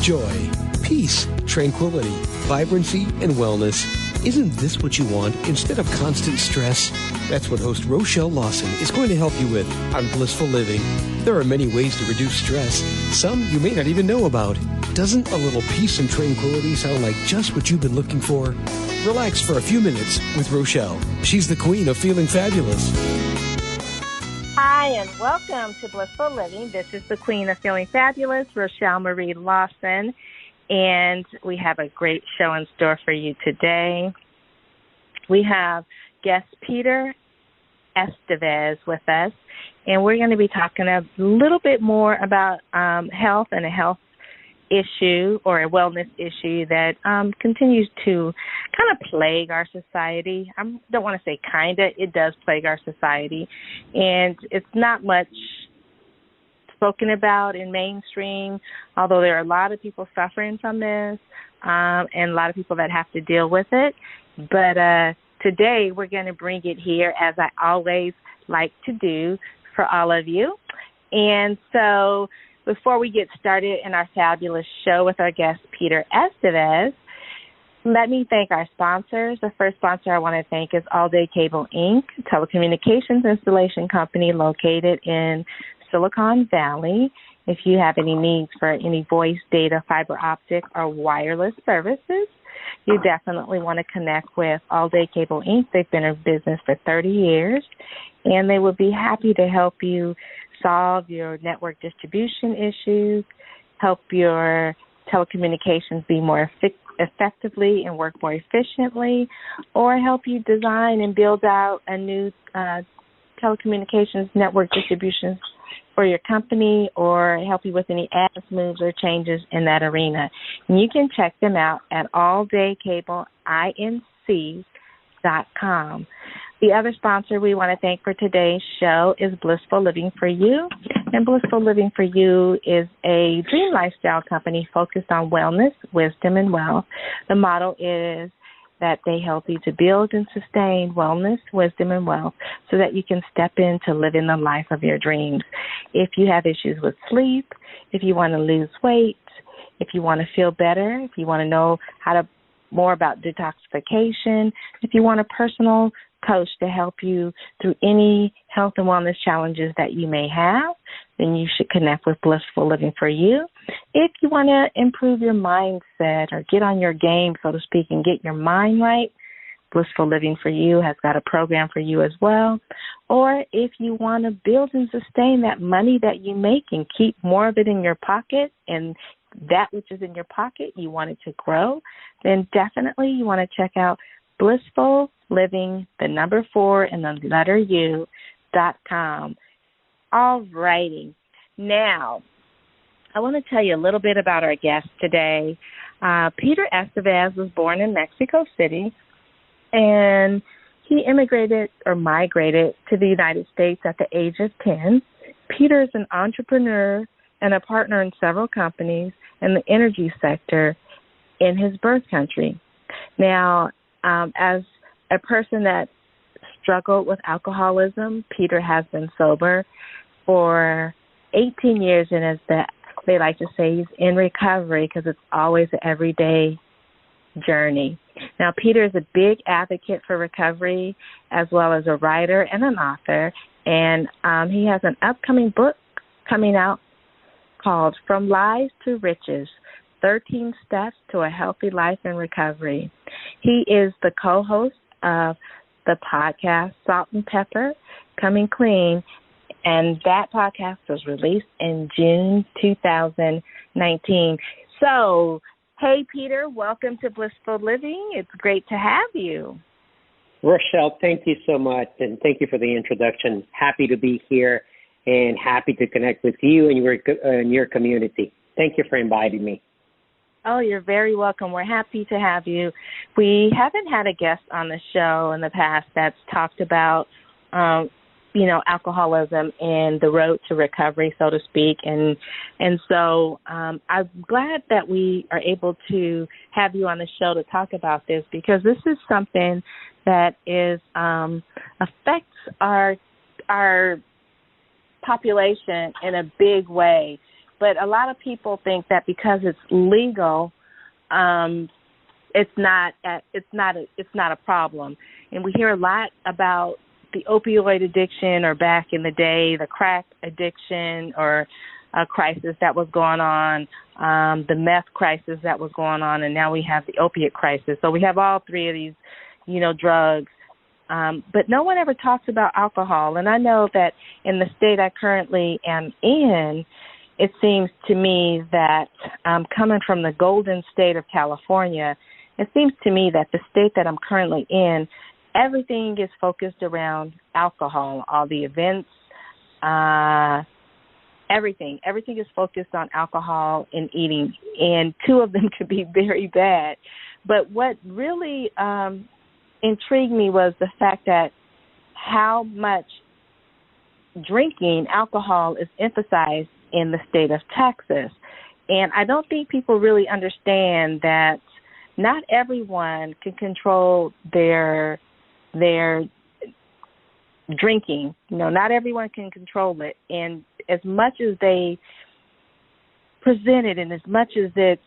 joy, peace, tranquility, vibrancy, and wellness. Isn't this what you want instead of constant stress? That's what host Rochelle Lawson is going to help you with on Blissful Living. There are many ways to reduce stress, some you may not even know about. Doesn't a little peace and tranquility sound like just what you've been looking for? Relax for a few minutes with Rochelle. She's the queen of feeling fabulous. Hi, and welcome to Blissful Living. This is the queen of feeling fabulous, Rochelle Marie Lawson, and we have a great show in store for you today. We have guest Peter Estevez with us, and we're going to be talking a little bit more about health and a health issue or a wellness issue that continues to kind of plague our society. I don't want to say kind of, it does plague our society, and it's not much spoken about in mainstream, although there are a lot of people suffering from this and a lot of people that have to deal with it. But today we're going to bring it here, as I always like to do, for all of you. And so before we get started in our fabulous show with our guest, Peter Estevez, let me thank our sponsors. The first sponsor I want to thank is All Day Cable, Inc., a telecommunications installation company located in Silicon Valley. If you have any needs for any voice, data, fiber optic, or wireless services, you definitely want to connect with All Day Cable, Inc. They've been in business for 30 years, and they would be happy to help you solve your network distribution issues, help your telecommunications be more effectively and work more efficiently, or help you design and build out a new telecommunications network distribution for your company, or help you with any ads, moves, or changes in that arena. And you can check them out at alldaykableInc.com. The other sponsor we want to thank for today's show is Blissful Living for You. And Blissful Living for You is a dream lifestyle company focused on wellness, wisdom, and wealth. The motto is that they help you to build and sustain wellness, wisdom, and wealth so that you can step into living the life of your dreams. If you have issues with sleep, if you want to lose weight, if you want to feel better, if you want to know more about detoxification, if you want a personal coach to help you through any health and wellness challenges that you may have, then you should connect with Blissful Living for You. If you want to improve your mindset or get on your game, so to speak, and get your mind right, Blissful Living for You has got a program for you as well. Or if you want to build and sustain that money that you make and keep more of it in your pocket, and that which is in your pocket, you want it to grow, then definitely you want to check out Blissful Living, the number 4 and the letter U.com. All righty. Now, I want to tell you a little bit about our guest today. Peter Estevez was born in Mexico City, and he migrated to the United States at the age of 10. Peter is an entrepreneur and a partner in several companies in the energy sector in his birth country. Now, as a person that struggled with alcoholism, Peter has been sober for 18 years, and as they like to say, he's in recovery because it's always an everyday journey. Now, Peter is a big advocate for recovery, as well as a writer and an author, and he has an upcoming book coming out called From Lies to Riches, 13 Steps to a Healthy Life in Recovery. He is the co-host of the podcast Salt and Pepper, Coming Clean, and that podcast was released in June 2019. So, hey, Peter, welcome to Blissful Living. It's great to have you. Rochelle, thank you so much, and thank you for the introduction. Happy to be here and happy to connect with you and your community. Thank you for inviting me. Oh, you're very welcome. We're happy to have you. We haven't had a guest on the show in the past that's talked about, alcoholism and the road to recovery, so to speak. And so I'm glad that we are able to have you on the show to talk about this, because this is something that is affects our population in a big way. But a lot of people think that because it's legal, it's not a problem. And we hear a lot about the opioid addiction, or back in the day, the crack addiction or crisis that was going on, the meth crisis that was going on, and now we have the opiate crisis. So we have all three of these, drugs. But no one ever talks about alcohol. And I know that in the state I currently am in, it seems to me that coming from the golden state of California, it seems to me that the state that I'm currently in, everything is focused around alcohol, all the events, everything. Everything is focused on alcohol and eating, and two of them could be very bad. But what really intrigued me was the fact that how much drinking alcohol is emphasized in the state of Texas. And I don't think people really understand that not everyone can control their drinking. Not everyone can control it. And as much as they present it and as much as it's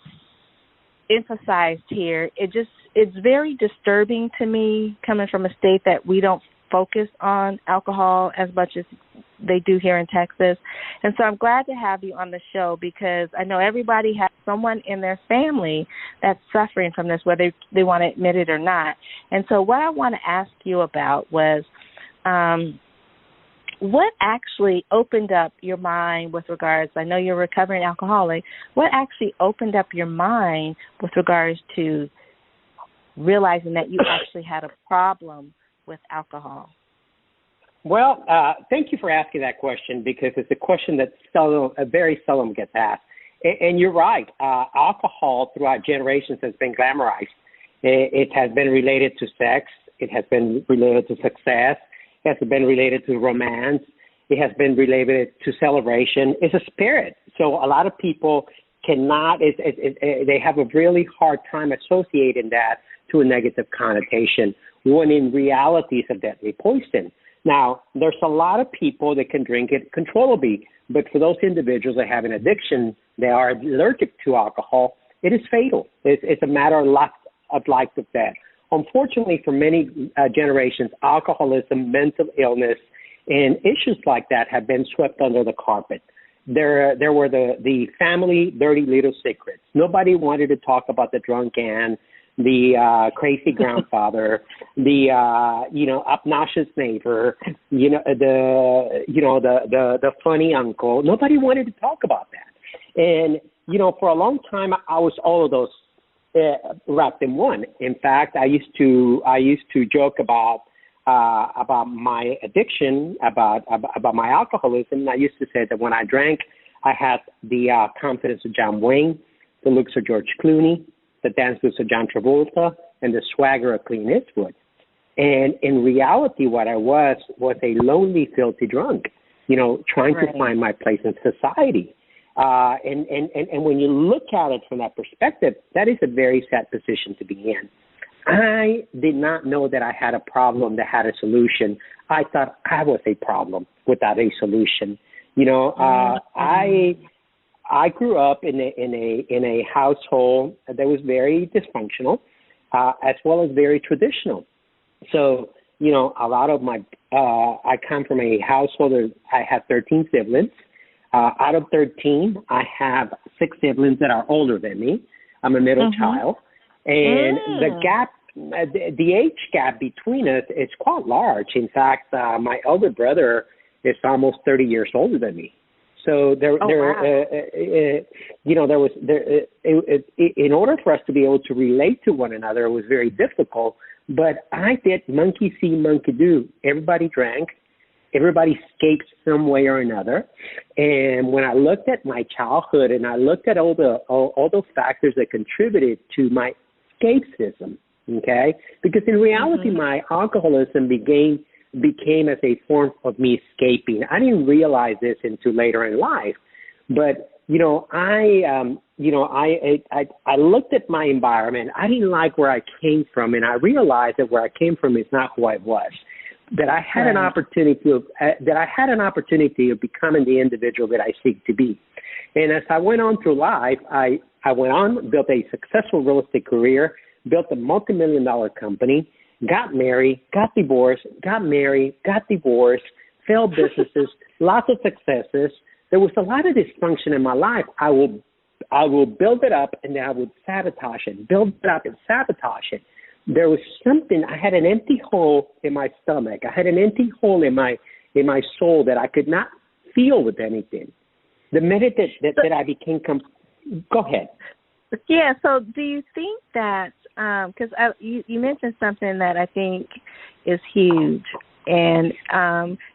emphasized here, it's very disturbing to me, coming from a state that we don't focus on alcohol as much as they do here in Texas. And so I'm glad to have you on the show, because I know everybody has someone in their family that's suffering from this, whether they want to admit it or not. And so what I want to ask you about was what actually opened up your mind with regards, I know you're a recovering alcoholic, what actually opened up your mind with regards to realizing that you actually had a problem with alcohol? Well, thank you for asking that question, because it's a question that very seldom gets asked. And you're right. Alcohol throughout generations has been glamorized. It has been related to sex. It has been related to success. It has been related to romance. It has been related to celebration. It's a spirit. So a lot of people cannot, they have a really hard time associating that to a negative connotation, when in reality it's a deadly poison. Now, there's a lot of people that can drink it controllably, but for those individuals that have an addiction, they are allergic to alcohol, it is fatal. It's a matter of life or death. Unfortunately, for many generations, alcoholism, mental illness, and issues like that have been swept under the carpet. There were the family dirty little secrets. Nobody wanted to talk about the drunk aunt, the crazy grandfather, the obnoxious neighbor, the funny uncle. Nobody wanted to talk about that. And for a long time, I was all of those wrapped in one. In fact, I used to joke about my addiction, about my alcoholism. And I used to say that when I drank, I had the confidence of John Wayne, the looks of George Clooney, the dance moves of John Travolta, and the swagger of Clint Eastwood. And in reality, what I was a lonely, filthy drunk, trying to find my place in society. And when you look at it from that perspective, that is a very sad position to be in. I did not know that I had a problem that had a solution. I thought I was a problem without a solution. I grew up in a household that was very dysfunctional, as well as very traditional. So, a lot of I come from a household that I have 13 siblings. Out of 13, I have 6 siblings that are older than me. I'm a middle child. And the age gap between us is quite large. In fact, my elder brother is almost 30 years older than me. So in order for us to be able to relate to one another, it was very difficult. But I did monkey see, monkey do. Everybody drank. Everybody escaped some way or another. And when I looked at my childhood and I looked at all those factors that contributed to my escapism, okay, because in reality, my alcoholism became as a form of me escaping. I didn't realize this until later in life, but I looked at my environment. I didn't like where I came from, and I realized that where I came from is not who I was. That I had an opportunity of becoming the individual that I seek to be. And as I went on through life, I went on, built a successful real estate career, built a multi-million-dollar company, got married, got divorced, got married, got divorced, failed businesses, lots of successes. There was a lot of dysfunction in my life. I will build it up, and then I would sabotage it, build it up and sabotage it. There was something, I had an empty hole in my stomach. I had an empty hole in my soul that I could not feel with anything. The minute that I became, go ahead. Yeah, so do you think that, because you mentioned something that I think is huge, and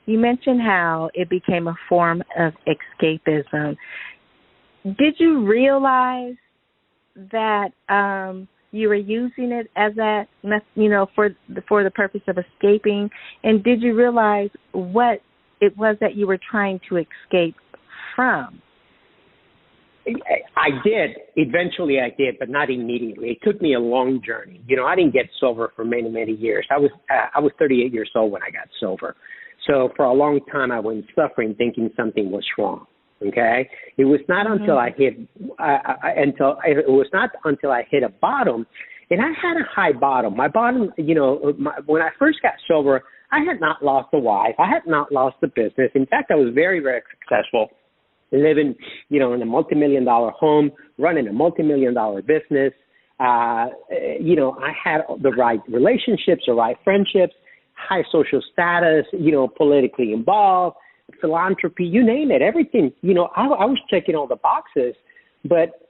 you mentioned how it became a form of escapism. Did you realize that you were using it as that, for the purpose of escaping? And did you realize what it was that you were trying to escape from? I did. Eventually I did, but not immediately. It took me a long journey. I didn't get sober for many, many years. I was 38 years old when I got sober. So for a long time I went suffering thinking something was wrong. Okay? It was not until I hit until I hit a bottom, and I had a high bottom. My bottom, when I first got sober, I had not lost a wife. I had not lost a business. In fact, I was very, very successful. Living, in a multi-million-dollar home, running a multi-million-dollar business. I had the right relationships, the right friendships, high social status, politically involved, philanthropy, you name it, everything. I was checking all the boxes, but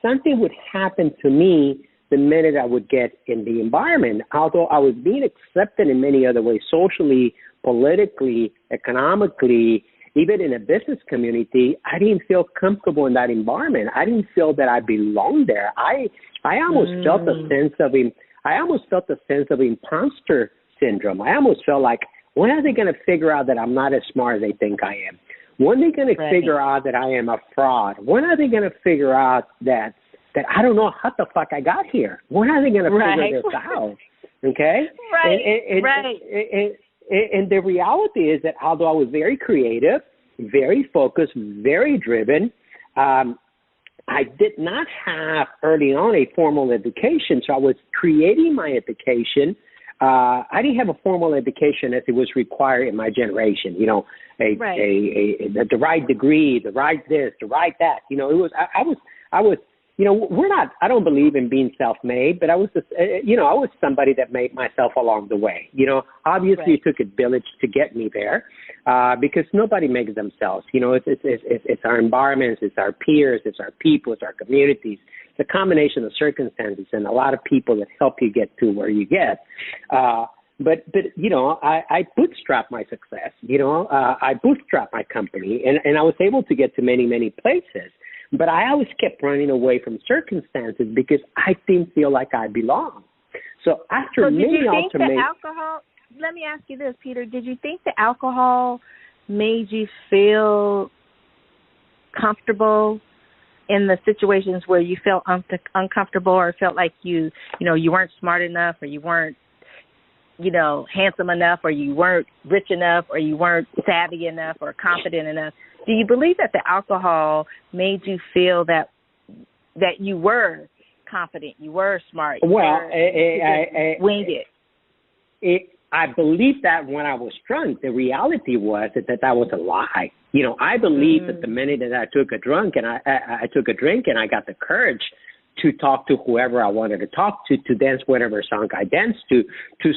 something would happen to me the minute I would get in the environment. Although I was being accepted in many other ways, socially, politically, economically, even in a business community, I didn't feel comfortable in that environment. I didn't feel that I belonged there. I almost felt a sense of imposter syndrome. I almost felt like, when are they going to figure out that I'm not as smart as they think I am? When are they going to figure out that I am a fraud? When are they going to figure out that I don't know how the fuck I got here? When are they going to figure this out? Okay? And the reality is that although I was very creative, very focused, very driven, I did not have early on a formal education. So I was creating my education. I didn't have a formal education as it was required in my generation. The right degree, the right this, the right that. I was. We're not. I don't believe in being self-made, but I was somebody that made myself along the way. Obviously it took a village to get me there, because nobody makes themselves. It's our environments, it's our peers, it's our people, it's our communities. It's a combination of circumstances and a lot of people that help you get to where you get. But I bootstrapped my success. I bootstrapped my company, and I was able to get to many, many places. But I always kept running away from circumstances because I didn't feel like I belonged. So after many alternate, alcohol? Let me ask you this, Peter. Did you think the alcohol made you feel comfortable in the situations where you felt uncomfortable, or felt like you weren't smart enough, or you weren't handsome enough, or you weren't rich enough, or you weren't savvy enough or confident enough? Do you believe that the alcohol made you feel that you were confident, you were smart? Winged it. I believed that when I was drunk. The reality was that was a lie. I believed that the minute that I took a drink and I took a drink and I got the courage to talk to whoever I wanted to talk to dance whatever song I danced to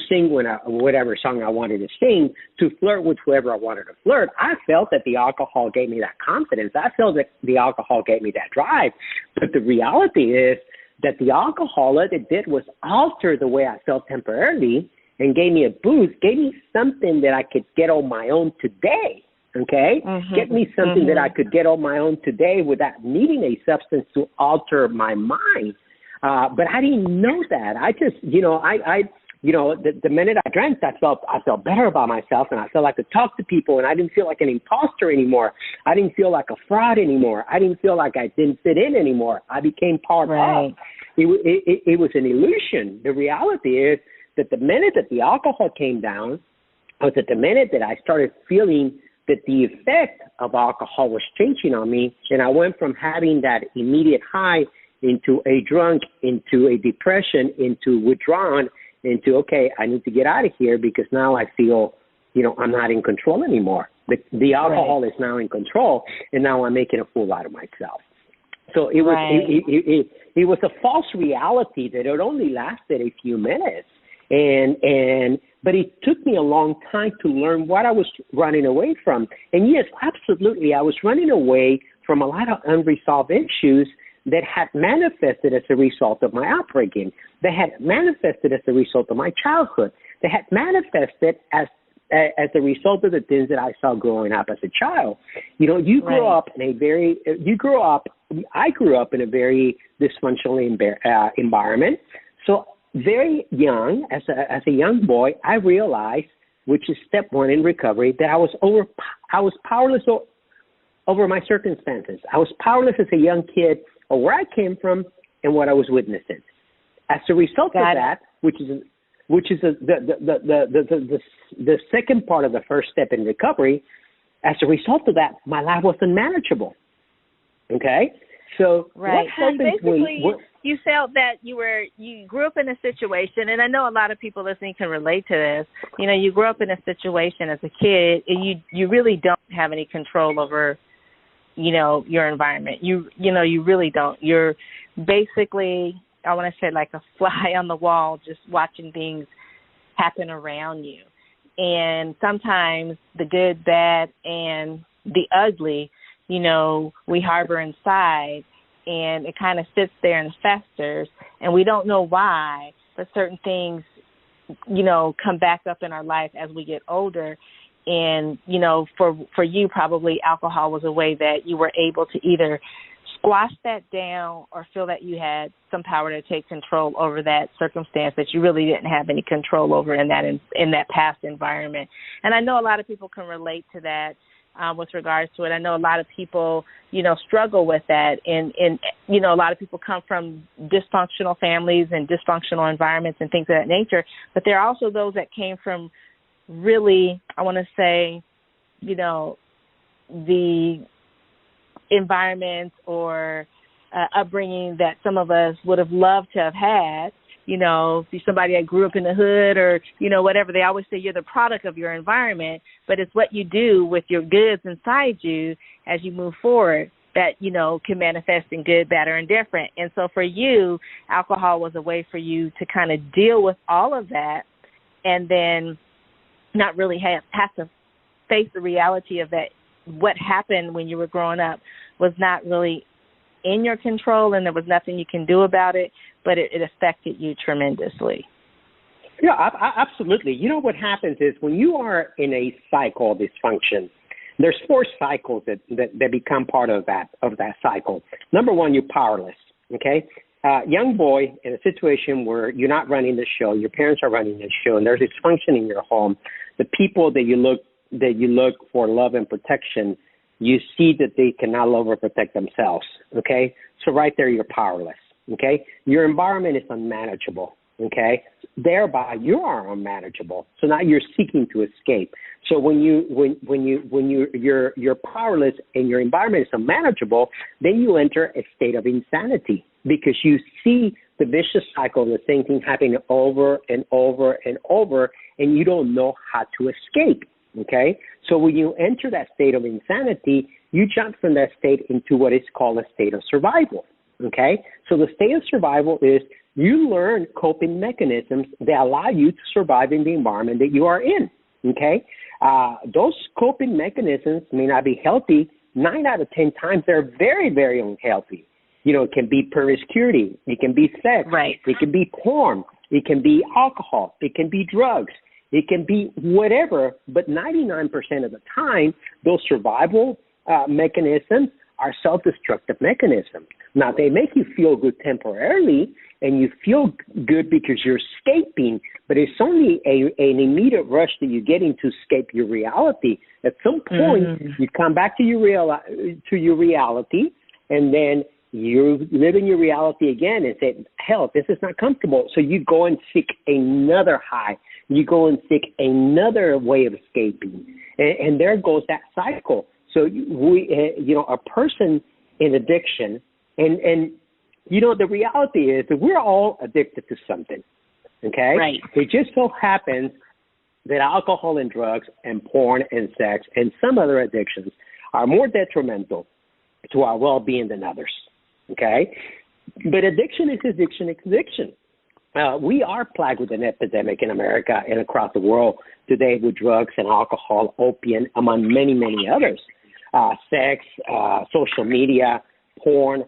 sing whatever song I wanted to sing, to flirt with whoever I wanted to flirt. I felt that the alcohol gave me that confidence. I felt that the alcohol gave me that drive. But the reality is that the alcohol, what it did was alter the way I felt temporarily and gave me a boost, gave me something that I could get on my own today. Okay? Get me something that I could get on my own today without needing a substance to alter my mind. But I didn't know that. I just, the minute I drank, I felt better about myself, and I felt like I could talk to people, and I didn't feel like an imposter anymore. I didn't feel like a fraud anymore. I didn't feel like I didn't fit in anymore. I became part of. It was an illusion. The reality is that the minute that the alcohol came down, was that the minute that I started feeling that the effect of alcohol was changing on me, and I went from having that immediate high into a drunk, into a depression, into withdrawn, into, okay, I need to get out of here because now I feel, I'm not in control anymore. The alcohol is now in control, and now I'm making a fool out of myself. So it was it was a false reality that it only lasted a few minutes, but it took me a long time to learn what I was running away from. And yes, absolutely, I was running away from a lot of unresolved issues that had manifested as a result of my upbringing, that had manifested as a result of my childhood, that had manifested as a result of the things that I saw growing up as a child. I grew up in a very dysfunctional environment. So very young, as a young boy, I realized, which is step one in recovery, that I was powerless over my circumstances. I was powerless as a young kid over where I came from and what I was witnessing. As a result of that, which is the second part of the first step in recovery, as a result of that, my life was unmanageable. Okay? So what happens basically, you felt that you grew up in a situation, and I know a lot of people listening can relate to this. You grew up in a situation as a kid, and you really don't have any control over, your environment. You really don't. You're basically, I want to say, like a fly on the wall, just watching things happen around you. And sometimes the good, bad, and the ugly, we harbor inside, and it kind of sits there and festers, and we don't know why, but certain things, come back up in our life as we get older. And, for you, probably alcohol was a way that you were able to either squash that down or feel that you had some power to take control over that circumstance that you really didn't have any control over in that past environment. And I know a lot of people can relate to that with regards to it. I know a lot of people, struggle with that. And a lot of people come from dysfunctional families and dysfunctional environments and things of that nature. But there are also those that came from really, I want to say, the environment or upbringing that some of us would have loved to have had, somebody that grew up in the hood or, whatever. They always say you're the product of your environment, but it's what you do with your goods inside you as you move forward that, can manifest in good, bad, or indifferent. And so for you, alcohol was a way for you to kind of deal with all of that and then not really have to face the reality of that. What happened when you were growing up was not really in your control, and there was nothing you can do about it, but it affected you tremendously. Yeah, absolutely. What happens is when you are in a cycle of dysfunction, there's 4 cycles that become part of that cycle. Number 1, you're powerless. Okay, young boy in a situation where you're not running the show, your parents are running the show, and there's dysfunction in your home. The people that you look for love and protection, you see that they cannot love or protect themselves, okay? So right there, you're powerless, okay? Your environment is unmanageable, okay? Thereby, you are unmanageable. So now you're seeking to escape. So when you're powerless and your environment is unmanageable, then you enter a state of insanity because you see the vicious cycle of the same thing happening over and over and over, and you don't know how to escape. Okay, so when you enter that state of insanity, you jump from that state into what is called a state of survival. Okay, so the state of survival is you learn coping mechanisms that allow you to survive in the environment that you are in. Okay, those coping mechanisms may not be healthy. 9 out of 10 times they're very, very unhealthy. It can be promiscuity, it can be sex, it can be porn, it can be alcohol, it can be drugs. It can be whatever, but 99% of the time, those survival mechanisms are self-destructive mechanisms. Now, they make you feel good temporarily, and you feel good because you're escaping, but it's only an immediate rush that you get into escape your reality. At some point, you come back to your reality, and then you live in your reality again and say, hell, this is not comfortable. So you go and seek another high. You go and seek another way of escaping. And there goes that cycle. So a person in addiction, and the reality is that we're all addicted to something, okay? Right. It just so happens that alcohol and drugs and porn and sex and some other addictions are more detrimental to our well-being than others, okay? But addiction is addiction. We are plagued with an epidemic in America and across the world today with drugs and alcohol, opium, among many, many others. Sex, social media, porn.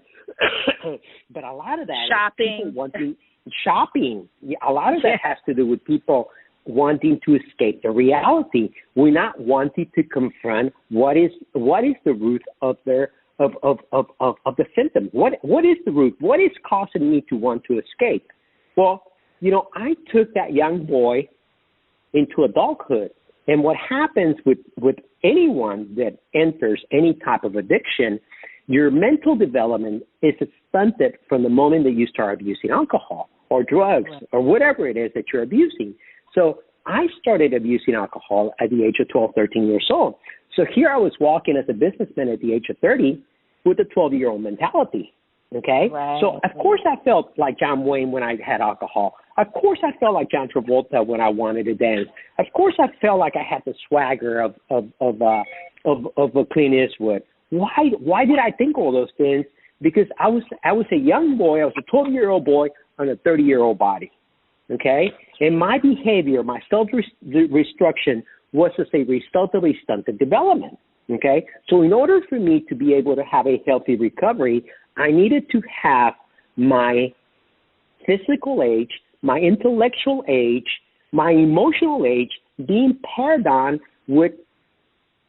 But a lot of that shopping. A lot of that has to do with people wanting to escape the reality. We're not wanting to confront what is the root of their of the symptom. What is the root? What is causing me to want to escape? Well, I took that young boy into adulthood, and what happens with anyone that enters any type of addiction, your mental development is stunted from the moment that you start abusing alcohol or drugs or whatever it is that you're abusing. So I started abusing alcohol at the age of 12, 13 years old. So here I was walking as a businessman at the age of 30 with a 12-year-old mentality, okay? Right. So, of course, I felt like John Wayne when I had alcohol. Of course, I felt like John Travolta when I wanted to dance. Of course, I felt like I had the swagger of a Clint Eastwood. Why did I think all those things? Because I was a young boy. I was a 12-year-old boy on a 30-year-old body, okay? And my behavior, my self-destruction was as a result of a stunted development, okay? So in order for me to be able to have a healthy recovery, I needed to have my physical age, my intellectual age, my emotional age being paired on with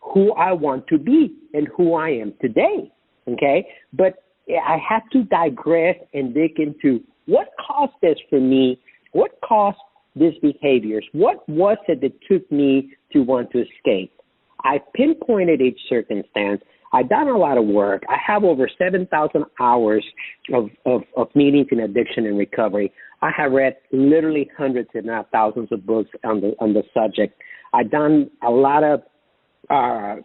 who I want to be and who I am today, okay? But I have to digress and dig into what caused this for me, what caused these behaviors, what was it that took me to want to escape. I pinpointed each circumstance. I've done a lot of work. I have over 7,000 hours of meetings in addiction and recovery. I have read literally hundreds, if not thousands, of books on the subject. I've done a lot of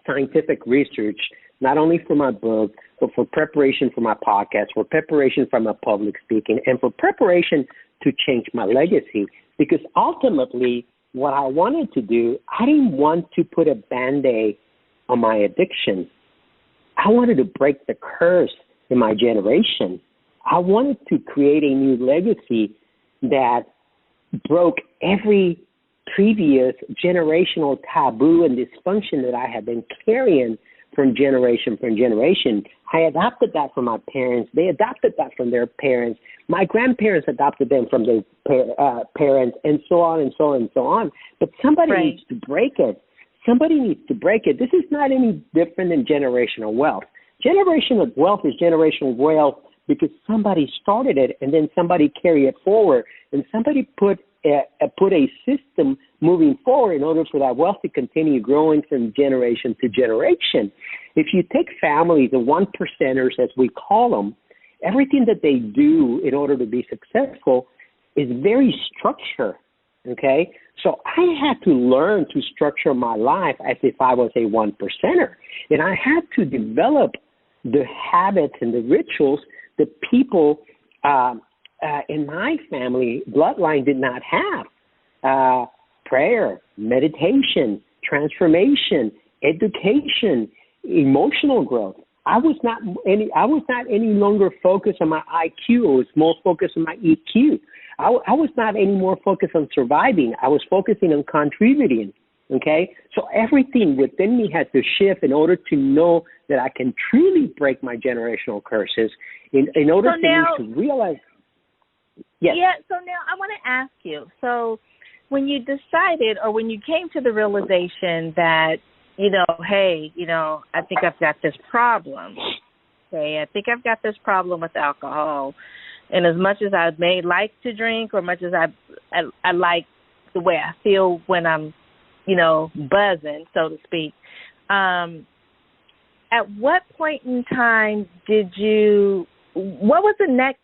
scientific research, not only for my book, but for preparation for my podcast, for preparation for my public speaking, and for preparation to change my legacy. Because ultimately, what I wanted to do, I didn't want to put a Band-Aid on my addiction. I wanted to break the curse in my generation. I wanted to create a new legacy that broke every previous generational taboo and dysfunction that I had been carrying from generation. I adopted that from my parents. They adopted that from their parents. My grandparents adopted them from their parents, and so on and so on and so on. But somebody needs to break it. Somebody needs to break it. This is not any different than generational wealth. Generational wealth is generational wealth because somebody started it and then somebody carried it forward, and somebody put a system moving forward in order for that wealth to continue growing from generation to generation. If you take families, the 1%ers as we call them, everything that they do in order to be successful is very structured, okay? So I had to learn to structure my life as if I was a 1%er. And I had to develop the habits and the rituals that people in my family bloodline did not have. Prayer, meditation, transformation, education, emotional growth. I was not any longer focused on my IQ. I was more focused on my EQ. I was not any more focused on surviving. I was focusing on contributing. Okay, so everything within me had to shift in order to know that I can truly break my generational curses. In order for me to realize. Yes. Yeah. So now I want to ask you. So when you decided, or when you came to the realization that, hey, I think I've got this problem. Okay, I think I've got this problem with alcohol. And as much as I may like to drink, or much as I like the way I feel when I'm, buzzing, so to speak, at what point in time what was the next,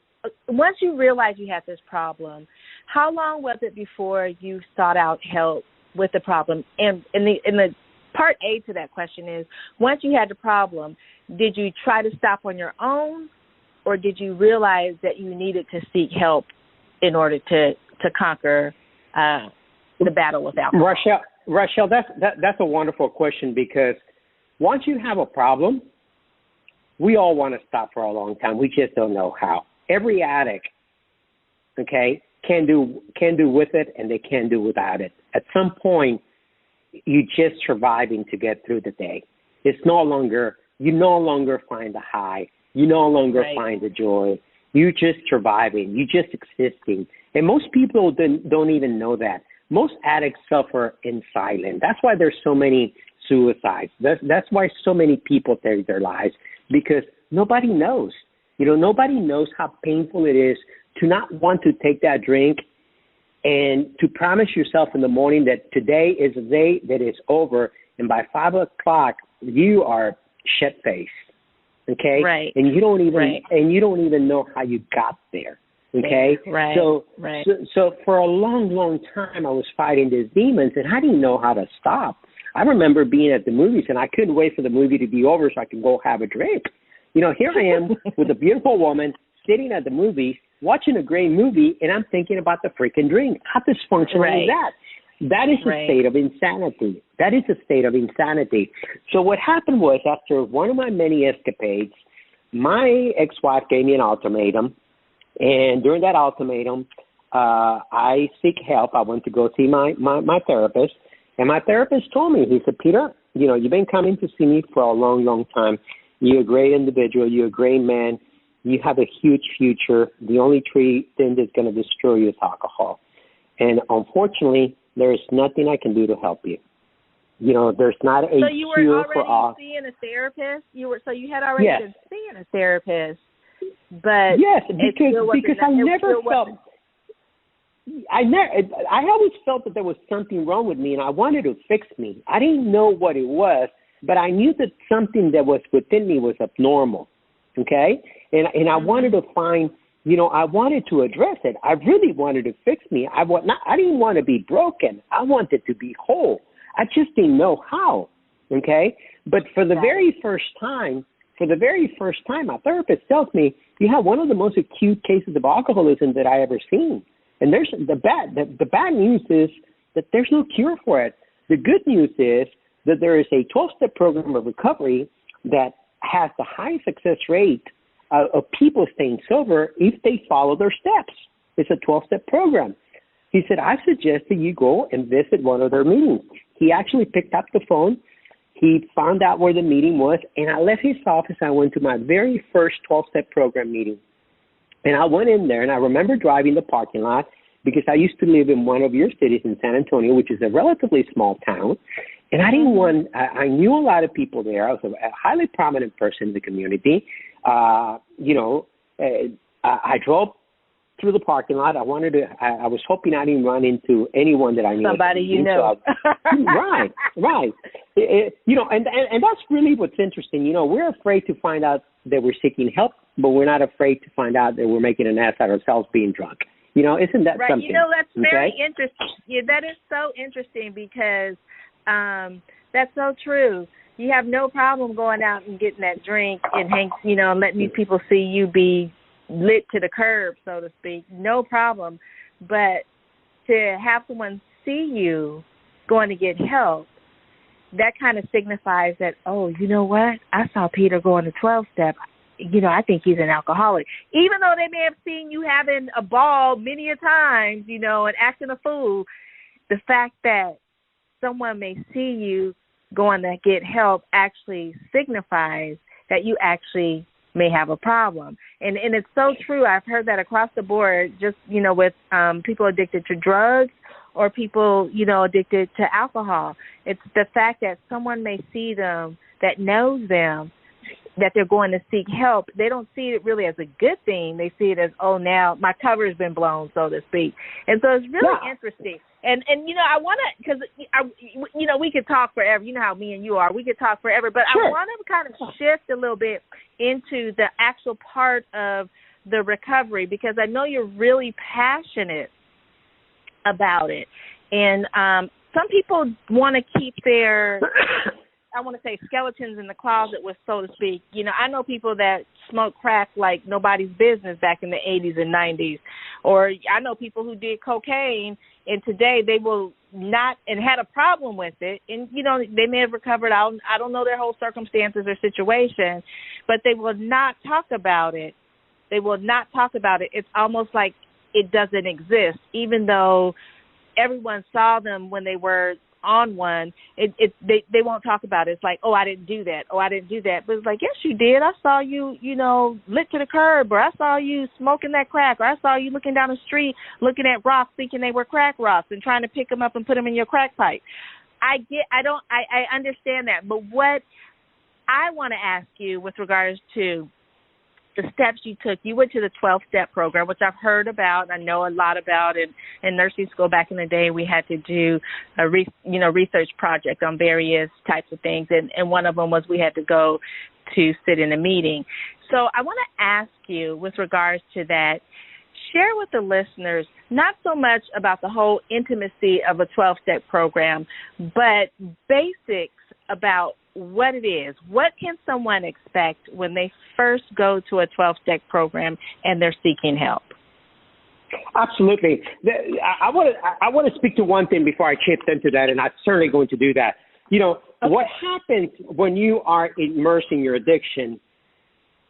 once you realized you had this problem, how long was it before you sought out help with the problem? And in the part A to that question is, once you had the problem, did you try to stop on your own, or did you realize that you needed to seek help in order to conquer the battle with alcohol? Rochelle, that's a wonderful question, because once you have a problem, we all want to stop for a long time. We just don't know how. Every addict, okay, can do with it, and they can do without it. At some point, you're just surviving to get through the day. You no longer find the high. You no longer find the joy. You're just surviving. You're just existing. And most people don't even know that. Most addicts suffer in silence. That's why there's so many suicides. That's why so many people take their lives, because nobody knows. Nobody knows how painful it is to not want to take that drink and to promise yourself in the morning that today is a day that is over, and by 5 o'clock you are shit-faced, okay? Right. And you don't even know how you got there, okay? Right. So for a long, long time I was fighting these demons, and I didn't know how to stop. I remember being at the movies, and I couldn't wait for the movie to be over so I could go have a drink. Here I am with a beautiful woman sitting at the movies, watching a great movie, and I'm thinking about the freaking drink. How dysfunctional is that? That is a state of insanity. That is a state of insanity. So what happened was, after one of my many escapades, my ex-wife gave me an ultimatum, and during that ultimatum, I seek help. I went to go see my therapist, and my therapist told me, he said, Peter, you've been coming to see me for a long, long time. You're a great individual. You're a great man. You have a huge future. The only thing that's going to destroy you is alcohol. And unfortunately, there is nothing I can do to help you. There's not a cure for all. So you were already seeing a therapist? You had already been seeing a therapist, but yes, because I always felt that there was something wrong with me, and I wanted to fix me. I didn't know what it was, but I knew that something that was within me was abnormal. Okay? And I wanted to find, I wanted to address it. I really wanted to fix me. I didn't want to be broken. I wanted to be whole. I just didn't know how. Okay? But for the very first time, my therapist tells me, you have one of the most acute cases of alcoholism that I ever seen. And there's the bad news is that there's no cure for it. The good news is that there is a 12-step program of recovery that has the highest success rate of people staying sober if they follow their steps. It's a 12-step program. He said, I suggest that you go and visit one of their meetings. He actually picked up the phone. He found out where the meeting was, and I left his office. I went to my very first 12-step program meeting. And I went in there, and I remember driving the parking lot because I used to live in one of your cities in San Antonio, which is a relatively small town. And I knew a lot of people there. I was a highly prominent person in the community. I drove through the parking lot. I was hoping I didn't run into anyone that I knew. Somebody you know. Right. And that's really what's interesting. We're afraid to find out that we're seeking help, but we're not afraid to find out that we're making an ass out of ourselves being drunk. Isn't that something? That's very interesting. Yeah, that is so interesting because that's so true. You have no problem going out and getting that drink and and letting these people see you be lit to the curb, so to speak. No problem. But to have someone see you going to get help, that kind of signifies that, oh, you know what? I saw Peter go on the 12-step. I think he's an alcoholic. Even though they may have seen you having a ball many a times, and acting a fool, the fact that someone may see you going to get help actually signifies that you actually may have a problem. And it's so true. I've heard that across the board, just, with people addicted to drugs or people, addicted to alcohol. It's the fact that someone may see them that knows them, that they're going to seek help. They don't see it really as a good thing. They see it as, oh, now my cover's been blown, so to speak. And so it's really interesting. And I want to, because, we could talk forever. You know how me and you are. We could talk forever. But sure. I want to kind of shift a little bit into the actual part of the recovery, because I know you're really passionate about it. And some people want to keep their, I want to say, skeletons in the closet, with, so to speak. You know, I know people that smoke crack like nobody's business back in the 80s and 90s. Or I know people who did cocaine, and today they will not, and had a problem with it. And, you know, they may have recovered. I don't know their whole circumstances or situation, but they will not talk about it. They will not talk about it. It's almost like it doesn't exist, even though everyone saw them when they were on one. They won't talk about it. It's like, oh, I didn't do that. Oh, I didn't do that. But it's like, yes, you did. I saw you, you know, lit to the curb, or I saw you smoking that crack, or I saw you looking down the street, looking at rocks, thinking they were crack rocks, and trying to pick them up and put them in your crack pipe. I understand that. But what I want to ask you with regards to the steps you took, you went to the 12-step program, which I've heard about, I know a lot about. In nursing school back in the day, we had to do a research project on various types of things, and one of them was we had to go to sit in a meeting. So I want to ask you, with regards to that, share with the listeners not so much about the whole intimacy of a 12-step program, but basics about what it is. What can someone expect when they first go to a 12-step program and they're seeking help? Absolutely. I want to speak to one thing before I chip into that, and I'm certainly going to do that. You know, okay. What happens when you are immersed in your addiction,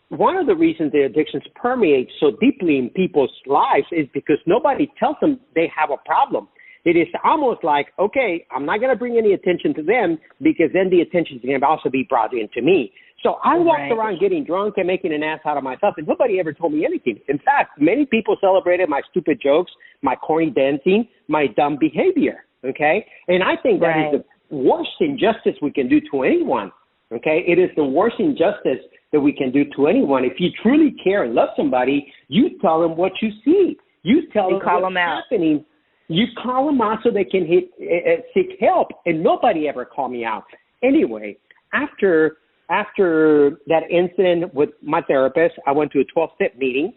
one of the reasons the addictions permeate so deeply in people's lives is because nobody tells them they have a problem. It is almost like, okay, I'm not going to bring any attention to them, because then the attention is going to also be brought into me. So I walked around getting drunk and making an ass out of myself, and nobody ever told me anything. In fact, many people celebrated my stupid jokes, my corny dancing, my dumb behavior, okay? And I think that is the worst injustice we can do to anyone, okay? It is the worst injustice that we can do to anyone. If you truly care and love somebody, you tell them what you see. You tell them what's happening. You call them out so they can seek help, and nobody ever called me out. Anyway, after that incident with my therapist, I went to a 12-step meeting,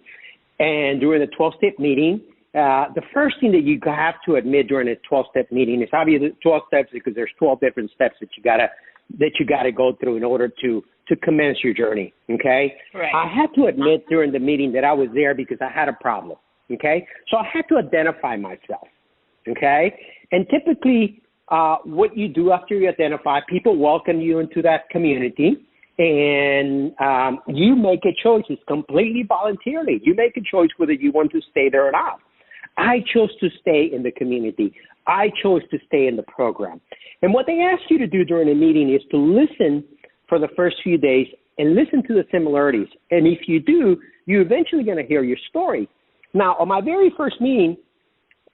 and during the 12-step meeting, the first thing that you have to admit during a 12-step meeting is obviously 12 steps, because there's 12 different steps that you gotta go through in order to commence your journey. Okay, right. I had to admit during the meeting that I was there because I had a problem. Okay, so I had to identify myself. Okay, and typically what you do after you identify, people welcome you into that community, and you make a choice. It's completely voluntarily. You make a choice whether you want to stay there or not. I chose to stay in the community. I chose to stay in the program. And what they ask you to do during a meeting is to listen for the first few days and listen to the similarities. And if you do, you're eventually going to hear your story. Now, on my very first meeting,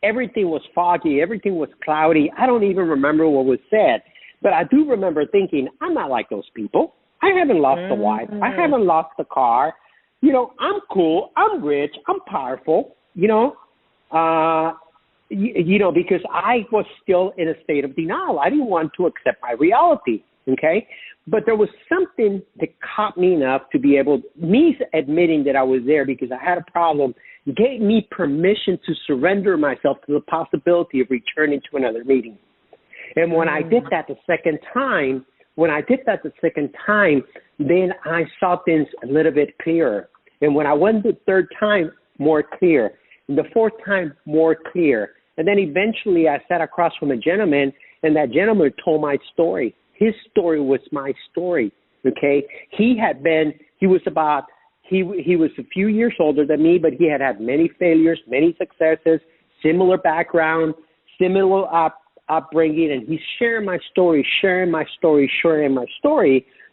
everything was foggy. Everything was cloudy. I don't even remember what was said. But I do remember thinking, I'm not like those people. I haven't lost the wife. I haven't lost the car. You know, I'm cool. I'm rich. I'm powerful, because I was still in a state of denial. I didn't want to accept my reality, okay? But there was something that caught me enough to be able, me admitting that I was there because I had a problem, gave me permission to surrender myself to the possibility of returning to another meeting. And when I did that the second time, then I saw things a little bit clearer. And when I went the third time, more clear. And the fourth time, more clear. And then eventually I sat across from a gentleman, and that gentleman told my story. His story was my story, okay? He was a few years older than me, but he had many failures, many successes, similar background, similar upbringing, and he's sharing my story.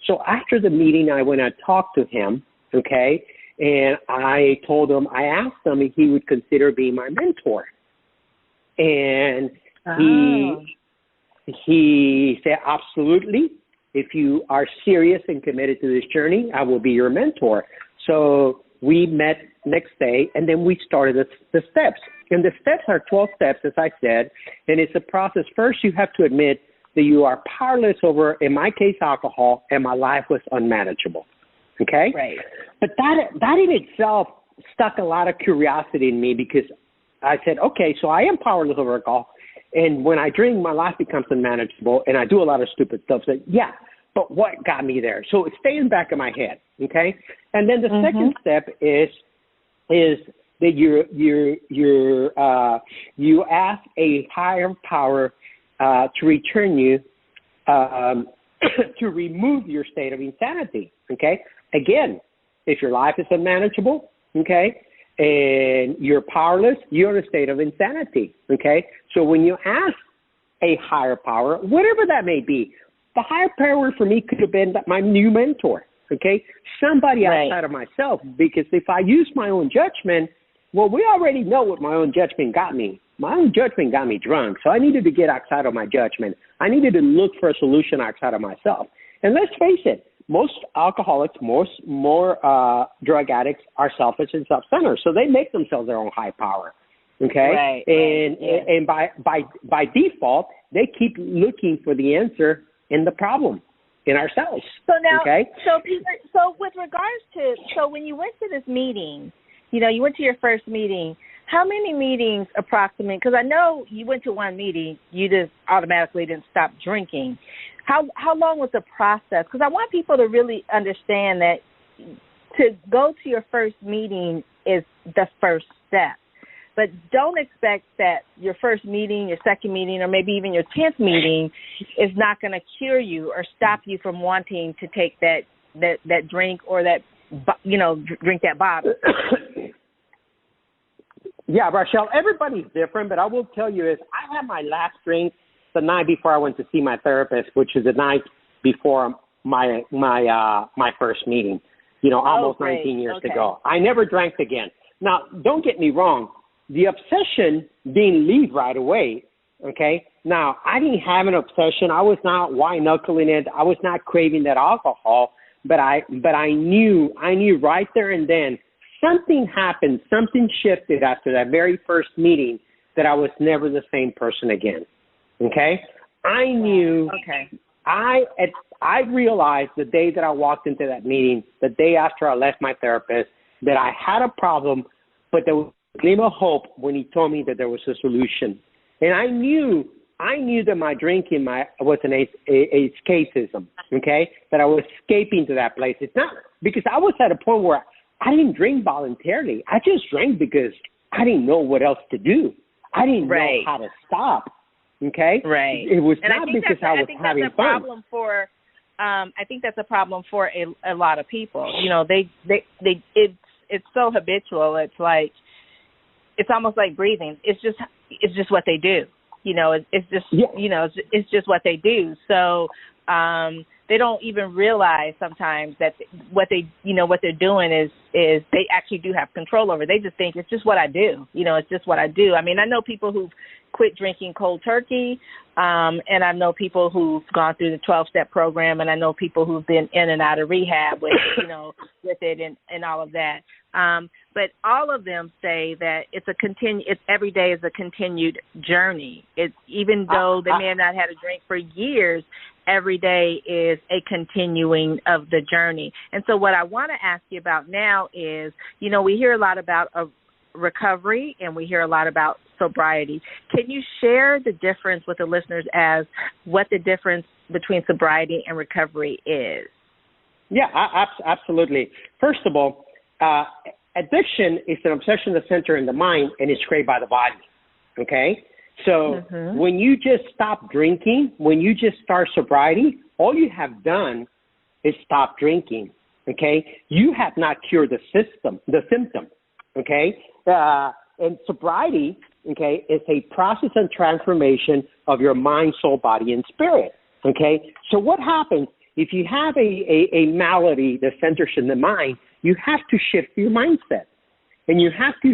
So after the meeting, I went and talked to him, okay? And I asked him if he would consider being my mentor. And he said, absolutely. If you are serious and committed to this journey, I will be your mentor. So we met next day, and then we started the steps. And the steps are 12 steps, as I said, and it's a process. First, you have to admit that you are powerless over, in my case, alcohol, and my life was unmanageable. Okay? Right. But that in itself stuck a lot of curiosity in me, because I said, okay, so I am powerless over alcohol, And when I drink, my life becomes unmanageable, and I do a lot of stupid stuff. So, yeah, but what got me there? So it stays in the back of my head, okay? And then the second step is that you ask a higher power to return you, to remove your state of insanity, okay? Again, if your life is unmanageable, okay, and you're powerless, you're in a state of insanity, okay? So when you ask a higher power, whatever that may be, the higher power for me could have been my new mentor, okay? Somebody outside of myself, because if I use my own judgment, well, we already know what my own judgment got me. My own judgment got me drunk, so I needed to get outside of my judgment. I needed to look for a solution outside of myself. And let's face it, most alcoholics, more drug addicts are selfish and self-centered, so they make themselves their own high power. Okay, and by default, they keep looking for the answer in the problem in ourselves. So now, okay? so Peter, so with regards to, so when you went to this meeting, you know, you went to your first meeting. How many meetings approximately? Because I know you went to one meeting, you just automatically didn't stop drinking. How long was the process? Because I want people to really understand that to go to your first meeting is the first step. But don't expect that your first meeting, your second meeting, or maybe even your 10th meeting is not going to cure you or stop you from wanting to take that drink or that, you know, drink that bottle. Yeah, Rochelle, everybody's different, but I will tell you is I had my last drink the night before I went to see my therapist, which is the night before my first meeting, you know, almost 19 years ago. I never drank again. Now, don't get me wrong. The obsession didn't leave right away, okay? Now, I didn't have an obsession. I was not white-knuckling it. I was not craving that alcohol, but I knew right there and then something happened, something shifted after that very first meeting that I was never the same person again, okay? I knew, I realized the day that I walked into that meeting, the day after I left my therapist, that I had a problem, but there was a gleam of hope when he told me that there was a solution. And I knew that my drinking was an escapism, okay, that I was escaping to that place. It's not because I was at a point where I didn't drink voluntarily. I just drank because I didn't know what else to do. I didn't know how to stop, okay? Right. It was and not because I was having fun. Problem for, I think that's a problem for a lot of people. You know, it's so habitual. It's like, it's almost like breathing. It's just what they do. You know, it's just, you know, it's just what they do. So, they don't even realize sometimes that what they're doing is they actually do have control over. They just think it's just what I do. You know, it's just what I do. I mean, I know people who've quit drinking cold turkey, and I know people who've gone through the 12-step program, and I know people who've been in and out of rehab with, you know, with it and all of that. But all of them say that it's every day is a continued journey. It's even though they may have not had a drink for years, every day is a continuing of the journey. And so what I want to ask you about now is, you know, we hear a lot about recovery and we hear a lot about sobriety. Can you share the difference with the listeners as what the difference between sobriety and recovery is? Yeah, absolutely. First of all, addiction is an obsession that's centered in the mind and is created by the body, okay? So when you just stop drinking, when you just start sobriety, all you have done is stop drinking, okay? You have not cured the symptom, okay? And sobriety, okay, is a process and transformation of your mind, soul, body, and spirit, okay? So what happens if you have a malady that centers in the mind? You have to shift your mindset. And you have to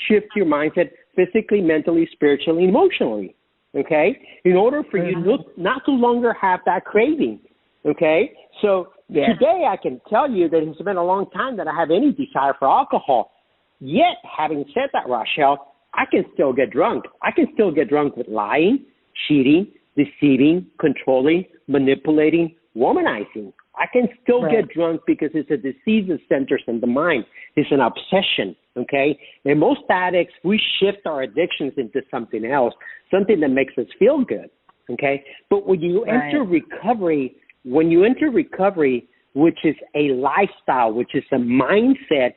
shift your mindset physically, mentally, spiritually, emotionally, okay, in order for you not to longer have that craving, okay? So today I can tell you that it's been a long time that I have any desire for alcohol. Yet, having said that, Rochelle, I can still get drunk. I can still get drunk with lying, cheating, deceiving, controlling, manipulating, womanizing. I can still Right. get drunk because it's a disease that centers in the mind. It's an obsession, okay? And most addicts, we shift our addictions into something else, something that makes us feel good, okay? But when you enter recovery, which is a lifestyle, which is a mindset,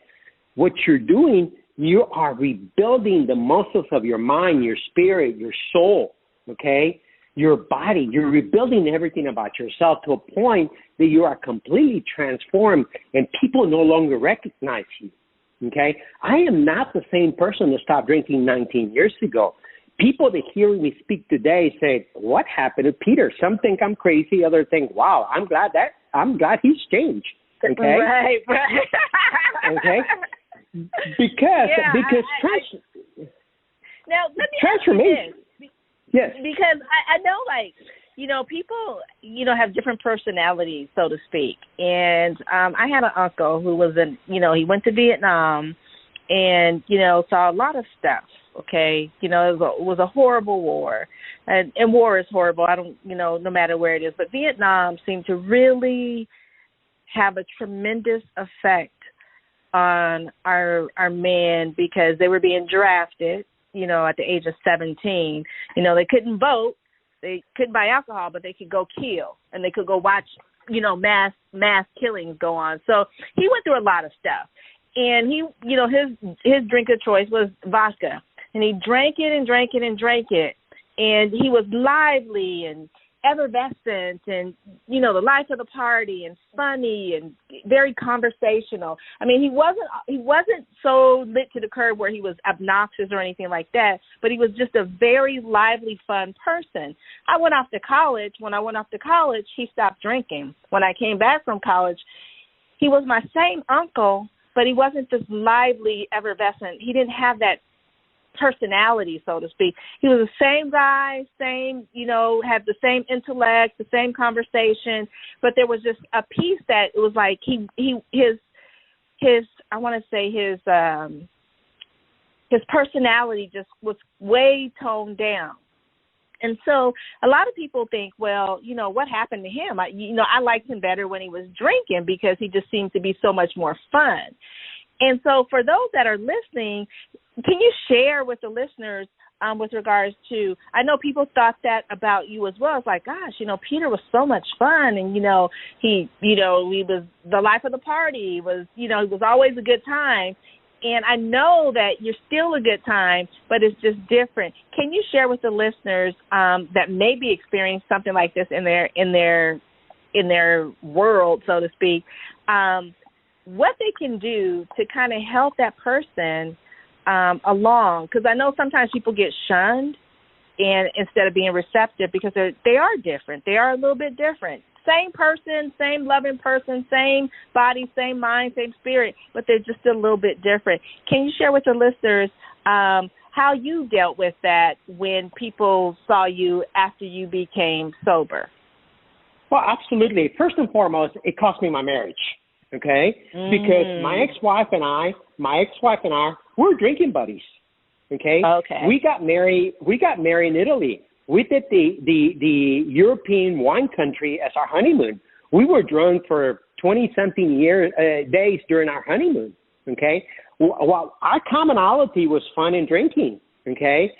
what you're doing, you are rebuilding the muscles of your mind, your spirit, your soul, okay? Your body. You're rebuilding everything about yourself to a point that you are completely transformed and people no longer recognize you, okay? I am not the same person that stopped drinking 19 years ago. People that hear me speak today say, what happened to Peter? Some think I'm crazy, others think, wow, I'm glad he's changed, okay? Right. Okay? Because now let me transformation. ask you this. Yes. Because I know, like, people, have different personalities, so to speak. And I had an uncle who was he went to Vietnam and, saw a lot of stuff, okay? It was a horrible war. And war is horrible. I don't, no matter where it is. But Vietnam seemed to really have a tremendous effect on our men because they were being drafted, at the age of 17. They couldn't vote, they couldn't buy alcohol, but they could go kill and they could go watch, mass killings go on. So he went through a lot of stuff. And he, his drink of choice was vodka. And he drank it and drank it and drank it. And he was lively and effervescent and, the life of the party and funny and very conversational. I mean, he wasn't so lit to the curb where he was obnoxious or anything like that, but he was just a very lively, fun person. I went off to college. When I went off to college, he stopped drinking. When I came back from college, he was my same uncle, but he wasn't this lively, effervescent. He didn't have that personality, so to speak. He was the same guy, had the same intellect, the same conversation, but there was just a piece that it was like his personality just was way toned down. And so a lot of people think, well, what happened to him? I liked him better when he was drinking because he just seemed to be so much more fun. And so for those that are listening, can you share with the listeners with regards to, I know people thought that about you as well. It's like, gosh, Peter was so much fun and, he was the life of the party, he was always a good time. And I know that you're still a good time, but it's just different. Can you share with the listeners that maybe experienced something like this in their world, so to speak, what they can do to kind of help that person along? Because I know sometimes people get shunned and instead of being receptive because they are different. They are a little bit different. Same person, same loving person, same body, same mind, same spirit, but they're just a little bit different. Can you share with the listeners how you dealt with that when people saw you after you became sober? Well, absolutely. First and foremost, it cost me my marriage. Okay, because my ex-wife and I, we're drinking buddies. Okay, we got married in Italy. We did the European wine country as our honeymoon. We were drunk for 20-something days during our honeymoon. Okay, well, our commonality was fun and drinking. Okay,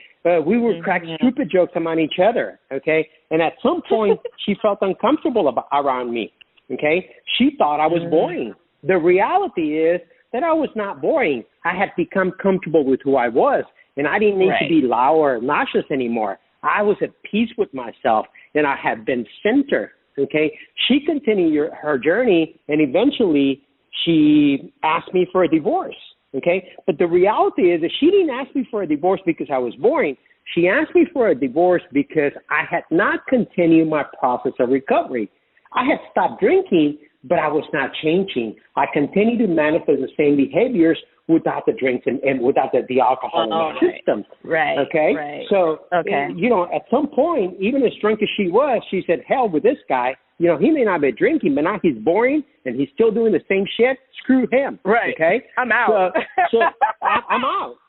we would crack stupid jokes among each other. Okay, and at some point she felt uncomfortable around me. Okay, she thought I was boring. The reality is that I was not boring. I had become comfortable with who I was, and I didn't need to be loud or obnoxious anymore. I was at peace with myself, and I had been centered. Okay, she continued her journey, and eventually she asked me for a divorce. Okay, but the reality is that she didn't ask me for a divorce because I was boring. She asked me for a divorce because I had not continued my process of recovery. I had stopped drinking, but I was not changing. I continued to manifest the same behaviors without the drinks and without the alcohol in my system. Right. Okay? Right. So, at some point, even as drunk as she was, she said, hell with this guy. He may not be drinking, but now he's boring and he's still doing the same shit. Screw him. Right. Okay? I'm out. So I'm out.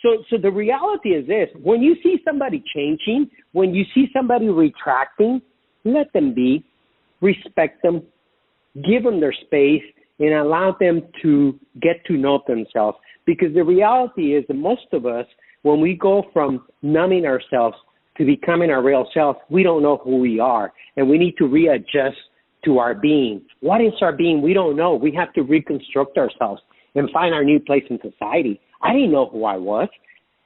So the reality is this. When you see somebody changing, when you see somebody retracting, let them be. Respect them, give them their space, and allow them to get to know themselves. Because the reality is that most of us, when we go from numbing ourselves to becoming our real self, we don't know who we are, and we need to readjust to our being. What is our being? We don't know. We have to reconstruct ourselves and find our new place in society. I didn't know who I was.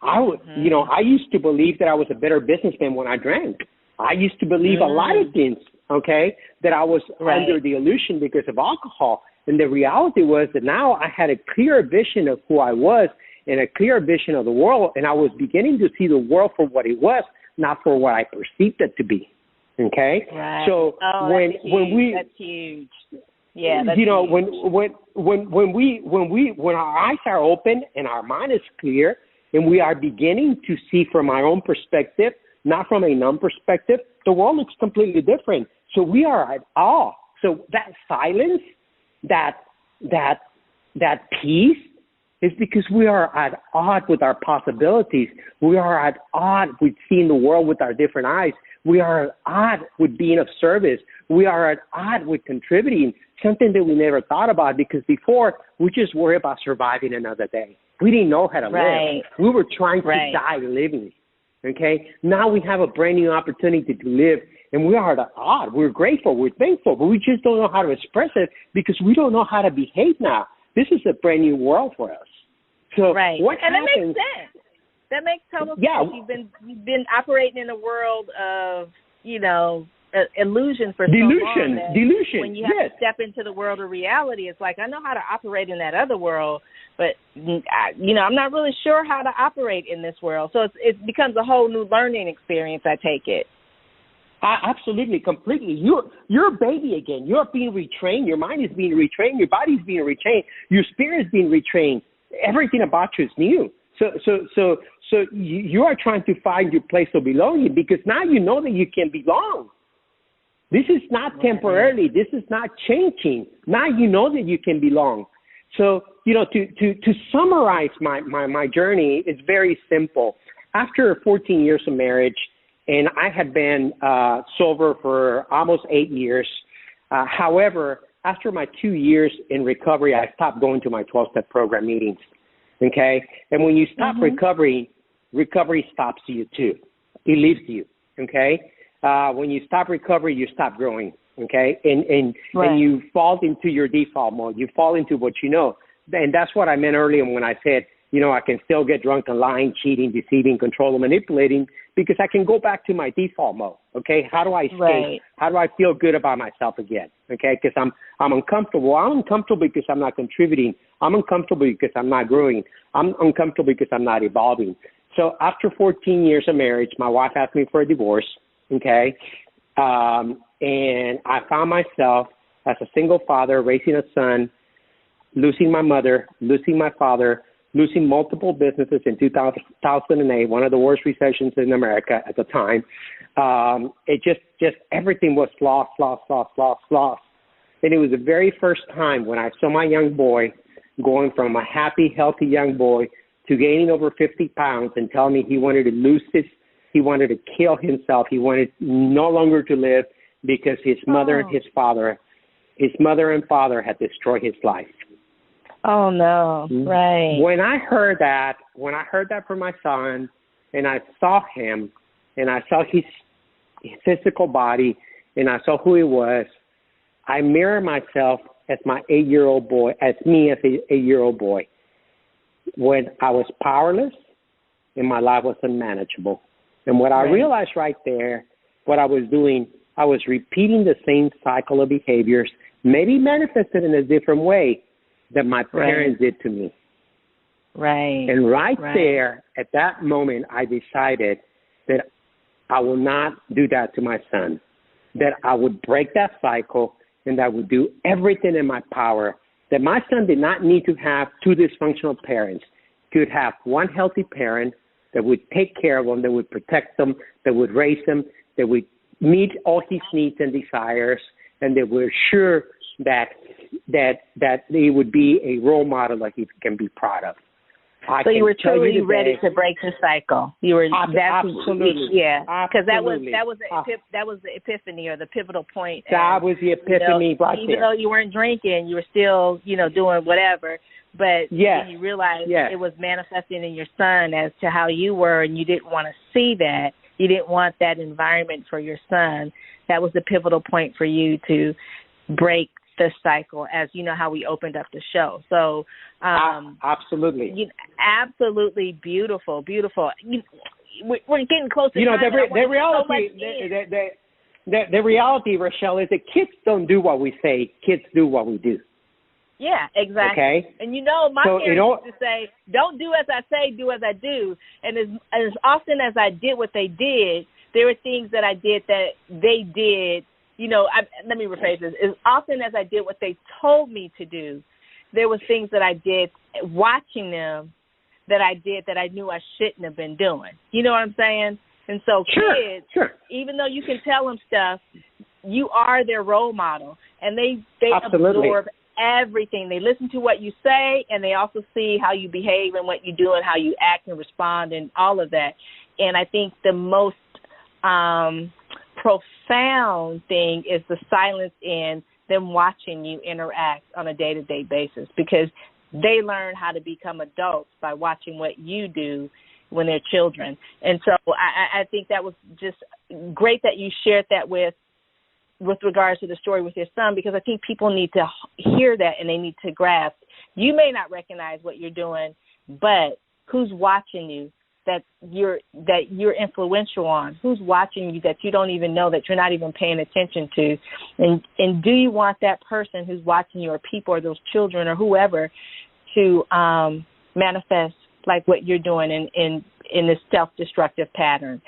I used to believe that I was a better businessman when I drank. I used to believe a lot of things, okay, that I was under the illusion because of alcohol. And the reality was that now I had a clear vision of who I was and a clear vision of the world, and I was beginning to see the world for what it was, not for what I perceived it to be. Okay? Right. So that's huge. Yeah, that's huge. When our eyes are open and our mind is clear and we are beginning to see from our own perspective, not from a numb perspective, the world looks completely different. So we are at awe. So that silence, that peace is because we are at odds with our possibilities. We are at odds with seeing the world with our different eyes. We are at odds with being of service. We are at odds with contributing, something that we never thought about, because before we just worry about surviving another day. We didn't know how to live. We were trying to die living. Okay? Now we have a brand new opportunity to live, and we are at odds. We're grateful. We're thankful, but we just don't know how to express it because we don't know how to behave now. This is a brand new world for us. So what and happens? That makes sense. That makes total sense. You've been operating in a world of, illusion for so long. Delusion. When you have to step into the world of reality, it's like, I know how to operate in that other world, but I'm not really sure how to operate in this world. So it becomes a whole new learning experience, I take it. Absolutely, completely. You're a baby again. You're being retrained. Your mind is being retrained. Your body's being retrained. Your spirit is being retrained. Everything about you is new. So you are trying to find your place of belonging because now you know that you can belong. This is not temporarily. This is not changing. Now you know that you can belong. So, to summarize my journey, it's very simple. After 14 years of marriage, and I had been sober for almost 8 years. However, after my 2 years in recovery, I stopped going to my 12-step program meetings. Okay? And when you stop recovery stops you too. It leaves you. Okay? When you stop recovery, you stop growing. Okay? And you fall into your default mode. You fall into what you know. And that's what I meant earlier when I said, I can still get drunk and lying, cheating, deceiving, controlling, manipulating, because I can go back to my default mode. Okay, how do I escape? Right. How do I feel good about myself again? Okay, because I'm uncomfortable. I'm uncomfortable because I'm not contributing. I'm uncomfortable because I'm not growing. I'm uncomfortable because I'm not evolving. So after 14 years of marriage, my wife asked me for a divorce. Okay, and I found myself as a single father raising a son, losing my mother, losing my father, losing multiple businesses in 2008, one of the worst recessions in America at the time. It just everything was lost. And it was the very first time when I saw my young boy going from a happy, healthy young boy to gaining over 50 pounds and telling me he wanted to kill himself. He wanted no longer to live because his mother and father had destroyed his life. Oh no! Right. When I heard that from my son, and I saw him, and I saw his physical body, and I saw who he was, I mirrored myself as my 8-year-old boy, as me as an 8-year-old boy, when I was powerless and my life was unmanageable. And what I realized right there, what I was doing, I was repeating the same cycle of behaviors, maybe manifested in a different way, that my parents did to me. Right. And right there, at that moment, I decided that I will not do that to my son, that I would break that cycle, and that I would do everything in my power, that my son did not need to have 2 dysfunctional parents. He would have one healthy parent that would take care of him, that would protect him, that would raise him, that would meet all his needs and desires, and that would ensure that he would be a role model that he can be proud of. So you were truly ready to break the cycle. You were absolutely, because that was the epiphany or the pivotal point. That was the epiphany, right there. Even though you weren't drinking, you were still doing whatever. But then you realized it was manifesting in your son as to how you were, and you didn't want to see that. You didn't want that environment for your son. That was the pivotal point for you to break the cycle, as you know how we opened up the show. So absolutely, absolutely beautiful. We're getting close to time. The reality, Rochelle, is that kids don't do what we say. Kids do what we do. Yeah, exactly. Okay. And my parents used to say, "Don't do as I say, do as I do." And as often as I did what they did, there were things that I did that they did. Let me rephrase this. As often as I did what they told me to do, there was things that I did watching them that I did that I knew I shouldn't have been doing. You know what I'm saying? And so kids, even though you can tell them stuff, you are their role model, and they absorb everything. They listen to what you say, and they also see how you behave and what you do and how you act and respond and all of that. And I think the most profound thing is the silence in them watching you interact on a day-to-day basis, because they learn how to become adults by watching what you do when they're children. And so I think that was just great that you shared that with regards to the story with your son, because I think people need to hear that and they need to grasp. You may not recognize what you're doing, but who's watching you that you're influential on? Who's watching you that you don't even know, that you're not even paying attention to? And do you want that person who's watching you, or people, or those children, or whoever, to manifest like what you're doing in this self-destructive pattern?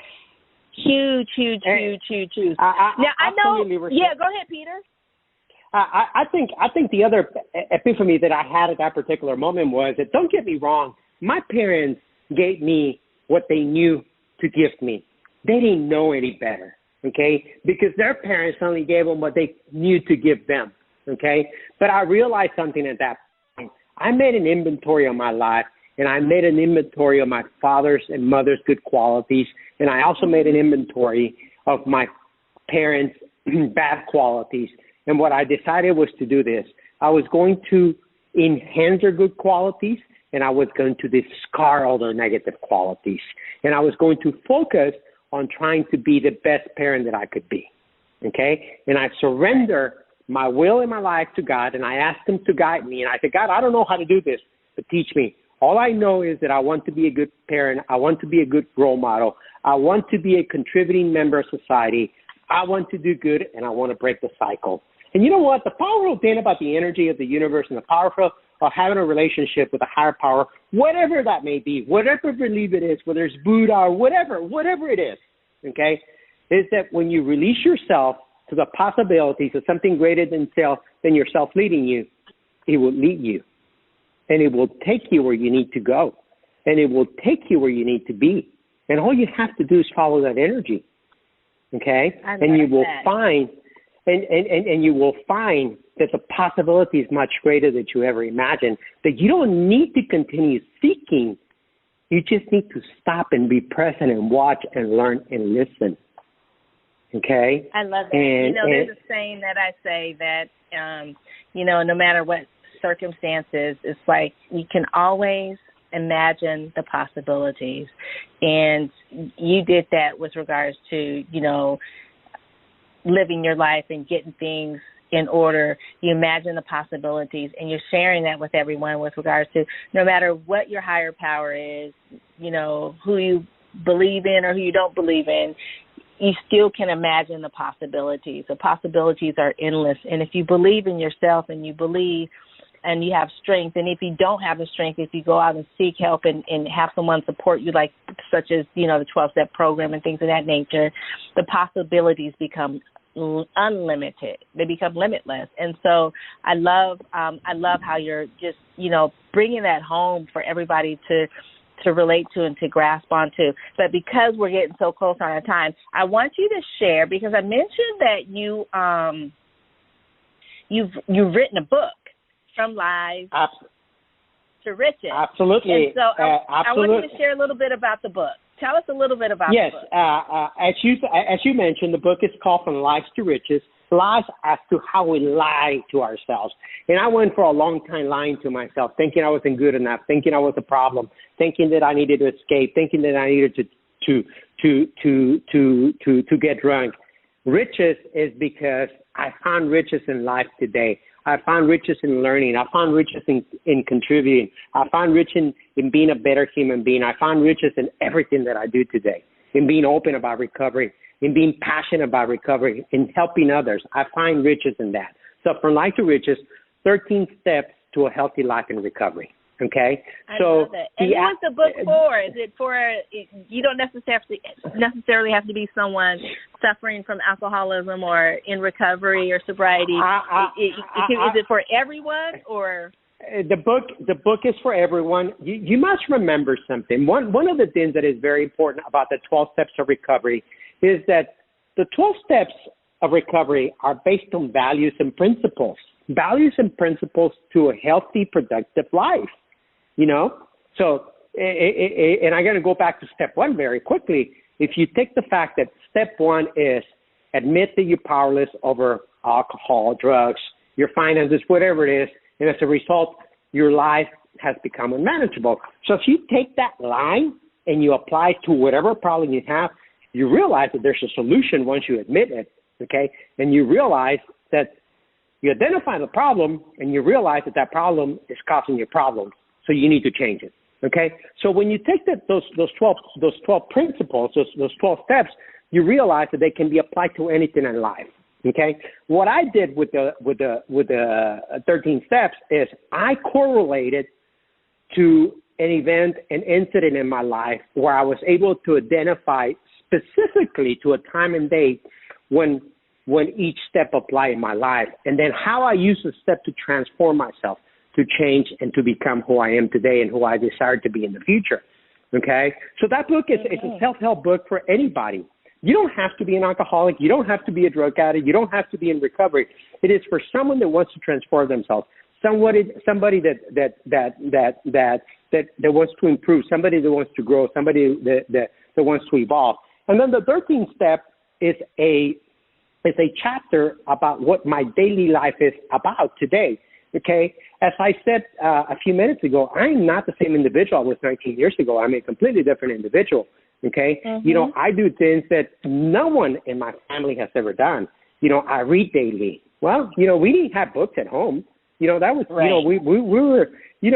Huge. Now I know. Yeah, go ahead, Peter. I think the other epiphany that I had at that particular moment was that, don't get me wrong, my parents gave me what they knew to give me. They didn't know any better, okay? Because their parents only gave them what they knew to give them, okay? But I realized something at that point. I made an inventory of my life, and I made an inventory of my father's and mother's good qualities, and I also made an inventory of my parents' bad qualities. And what I decided was to do this. I was going to enhance their good qualities, and I was going to discard all their negative qualities. And I was going to focus on trying to be the best parent that I could be, okay? And I surrender my will and my life to God, and I asked him to guide me. And I said, God, I don't know how to do this, but teach me. All I know is that I want to be a good parent. I want to be a good role model. I want to be a contributing member of society. I want to do good, and I want to break the cycle. And you know what? The powerful thing about the energy of the universe and the powerful of having a relationship with a higher power, whatever that may be, whatever belief it is, whether it's Buddha or whatever it is, okay, is that when you release yourself to the possibilities of something greater than yourself leading you, it will lead you. And it will take you where you need to go. And it will take you where you need to be. And all you have to do is follow that energy, okay? And you will find... And you will find that the possibility is much greater than you ever imagined, that you don't need to continue seeking. You just need to stop and be present and watch and learn and listen. Okay? I love that. There's a saying that I say that, no matter what circumstances, it's like you can always imagine the possibilities. And you did that with regards to, living your life and getting things in order. You imagine the possibilities, and you're sharing that with everyone with regards to no matter what your higher power is, who you believe in or who you don't believe in, you still can imagine the possibilities. The possibilities are endless. And if you believe in yourself and you believe and you have strength, and if you don't have the strength, if you go out and seek help and have someone support you, like such as, the 12-step program and things of that nature, the possibilities become unlimited. They become limitless. And so I love how you're just, bringing that home for everybody to relate to and to grasp onto. But because we're getting so close on our time, I want you to share, because I mentioned that you've written a book, From Lies to riches. Absolutely. And so I want absolutely. you to share a little bit about the book. Tell us a little bit about the book. Yes. As you mentioned, the book is called From Lies to Riches, lies as to how we lie to ourselves. And I went for a long time lying to myself, thinking I wasn't good enough, thinking I was a problem, thinking that I needed to escape, thinking that I needed to get drunk. Riches is because I found riches in life today. I found riches in learning. I found riches in contributing. I found riches in being a better human being. I found riches in everything that I do today, in being open about recovery, in being passionate about recovery, in helping others. I find riches in that. So From Life to Riches, 13 steps to a healthy life in recovery. Okay? I love it. And who is the book for? Is it for, you don't necessarily have to be someone suffering from alcoholism or in recovery or sobriety. Is it for everyone or? The book is for everyone. You must remember something. One of the things that is very important about the 12 steps of recovery is that the 12 steps of recovery are based on values and principles to a healthy, productive life. You know, so, and I'm going to go back to step one very quickly. If you take the fact that step one is admit that you're powerless over alcohol, drugs, your finances, whatever it is, and as a result, your life has become unmanageable. So if you take that line and you apply it to whatever problem you have, you realize that there's a solution once you admit it, okay? And you realize that you identify the problem and you realize that problem is causing you problems. So you need to change it, okay? So when you take those 12 principles, those 12 steps, you realize that they can be applied to anything in life, okay? What I did with the 13 steps is I correlated to an event, an incident in my life where I was able to identify specifically to a time and date when each step applied in my life, and then how I use the step to transform myself, to change and to become who I am today and who I desire to be in the future. Okay? So that book is a self-help book for anybody. You don't have to be an alcoholic. You don't have to be a drug addict. You don't have to be in recovery. It is for someone that wants to transform themselves, somebody that wants to improve, somebody that wants to grow, somebody that wants to evolve. And then the 13th step is a chapter about what my daily life is about today. Okay, as I said a few minutes ago, I'm not the same individual I was 19 years ago. I'm a completely different individual. Okay, You know, I do things that no one in my family has ever done. You know, I read daily. Well, you know, we didn't have books at home. You know, that was, right. You know, we were, you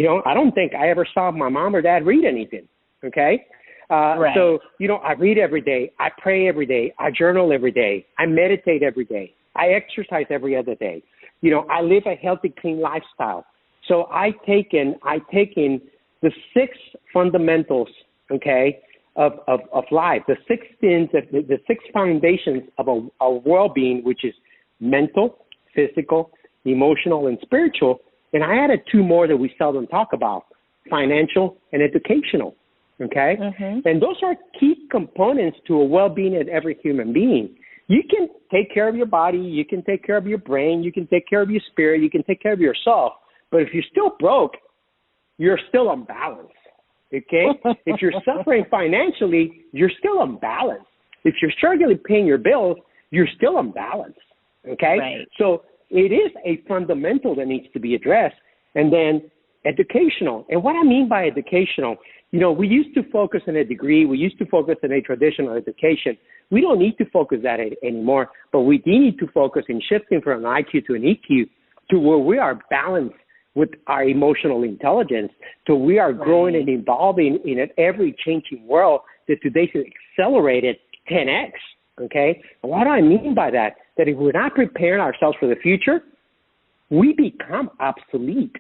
know, I don't think I ever saw my mom or dad read anything. Okay. Right. So, you know, I read every day. I pray every day. I journal every day. I meditate every day. I exercise every other day. You know, I live a healthy, clean lifestyle. So I take in the 6 fundamentals, okay, of life, the 6 things, the 6 foundations of a well-being, which is mental, physical, emotional, and spiritual. And I added 2 more that we seldom talk about, financial and educational, okay? And those are key components to a well-being in every human being. You can take care of your body, you can take care of your brain, you can take care of your spirit, you can take care of yourself. But if you're still broke, you're still unbalanced, okay? If you're suffering financially, you're still unbalanced. If you're struggling paying your bills, you're still unbalanced, okay? Right. So it is a fundamental that needs to be addressed. And then educational. And what I mean by educational, you know, we used to focus on a degree. We used to focus on a traditional education. We don't need to focus that anymore, but we do need to focus in shifting from an IQ to an EQ to where we are balanced with our emotional intelligence, so we are growing and evolving in an ever-changing world that today is accelerated 10x, okay? And what do I mean by that? That if we're not preparing ourselves for the future, we become obsolete,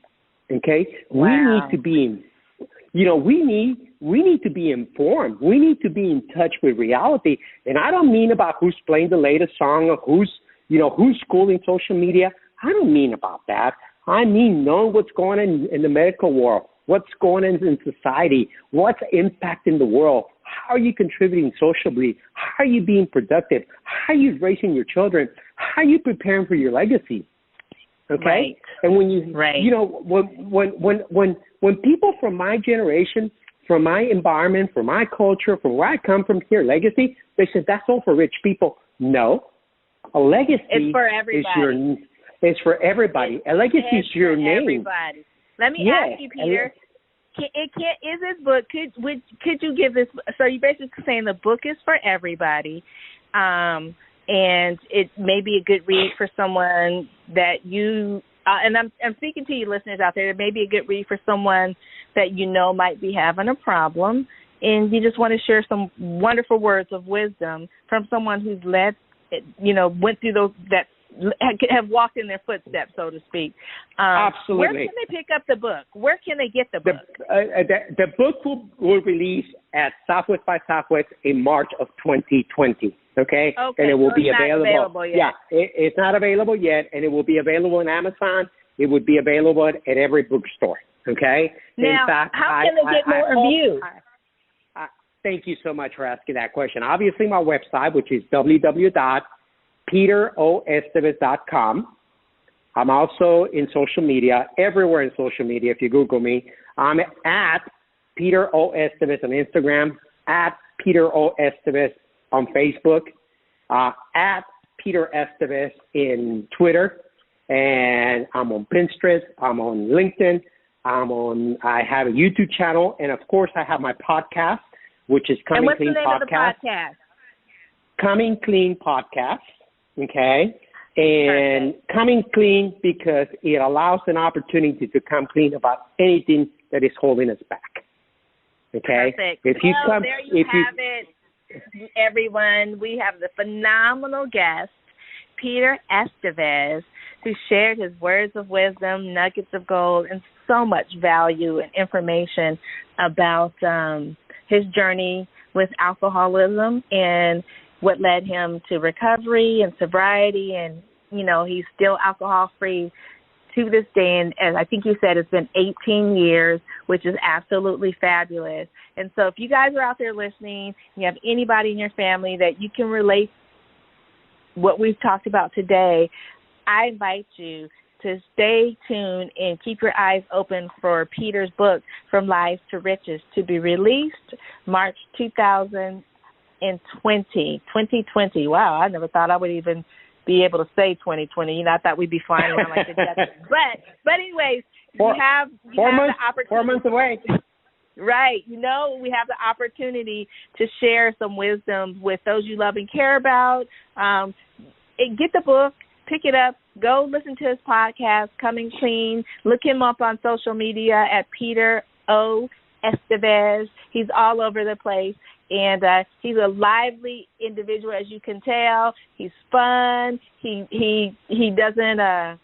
okay? Wow. We need to be, you know, we need to be informed. We need to be in touch with reality. And I don't mean about who's playing the latest song or who's schooling social media. I don't mean about that. I mean knowing what's going on in the medical world, what's going on in society, what's impacting the world. How are you contributing socially? How are you being productive? How are you raising your children? How are you preparing for your legacy? Okay. Right. And when when people from my generation, from my environment, from my culture, from where I come from here, legacy, they said that's all for rich people. No. A legacy it's for everybody. It's for everybody. A legacy is your name. Everybody. Let me ask you, Peter. Is this book? Could you give this? So you're basically saying the book is for everybody, and it may be a good read for someone that you. And I'm speaking to you listeners out there. It may be a good read for someone that you know might be having a problem, and you just want to share some wonderful words of wisdom from someone who's went through those that have walked in their footsteps, so to speak. Absolutely. Where can they pick up the book? Where can they get the book? The book will release at Southwest by Southwest in March of 2020. Okay, and it will be available. Yet. Yeah, it's not available yet, and it will be available on Amazon. It would be available at every bookstore. Okay. Now, in fact, how can they get more reviews? Thank you so much for asking that question. Obviously, my website, which is www.peteroestevez.com. I'm also in social media, everywhere in social media. If you Google me, I'm at Peter O. Estevez on Instagram, at Peter O. Estevez on Facebook, at Peter Estevez in Twitter, and I'm on Pinterest, I'm on LinkedIn, I have a YouTube channel, and of course I have my podcast, which is Coming Clean Podcast. And what's the name of the podcast? Coming Clean Podcast, okay? And Perfect. Coming clean because it allows an opportunity to come clean about anything that is holding us back. Okay? Perfect. There you have it, everyone. We have the phenomenal guest, Peter Estevez, who shared his words of wisdom, nuggets of gold, and so much value and information about his journey with alcoholism and what led him to recovery and sobriety. And, he's still alcohol-free to this day. And as I think you said, it's been 18 years, which is absolutely fabulous. And so if you guys are out there listening, you have anybody in your family that you can relate what we've talked about today, I invite you to stay tuned and keep your eyes open for Peter's book, From Lies to Riches, to be released March 2020. Wow, I never thought I would even be able to say 2020. I thought we'd be flying around like the Jetsons. But anyways, you have the opportunity. 4 months away. Right. We have the opportunity to share some wisdom with those you love and care about. Get the book, pick it up, go listen to his podcast, Coming Clean. Look him up on social media at Peter O. Estevez. He's all over the place. And he's a lively individual, as you can tell. He's fun. He doesn't.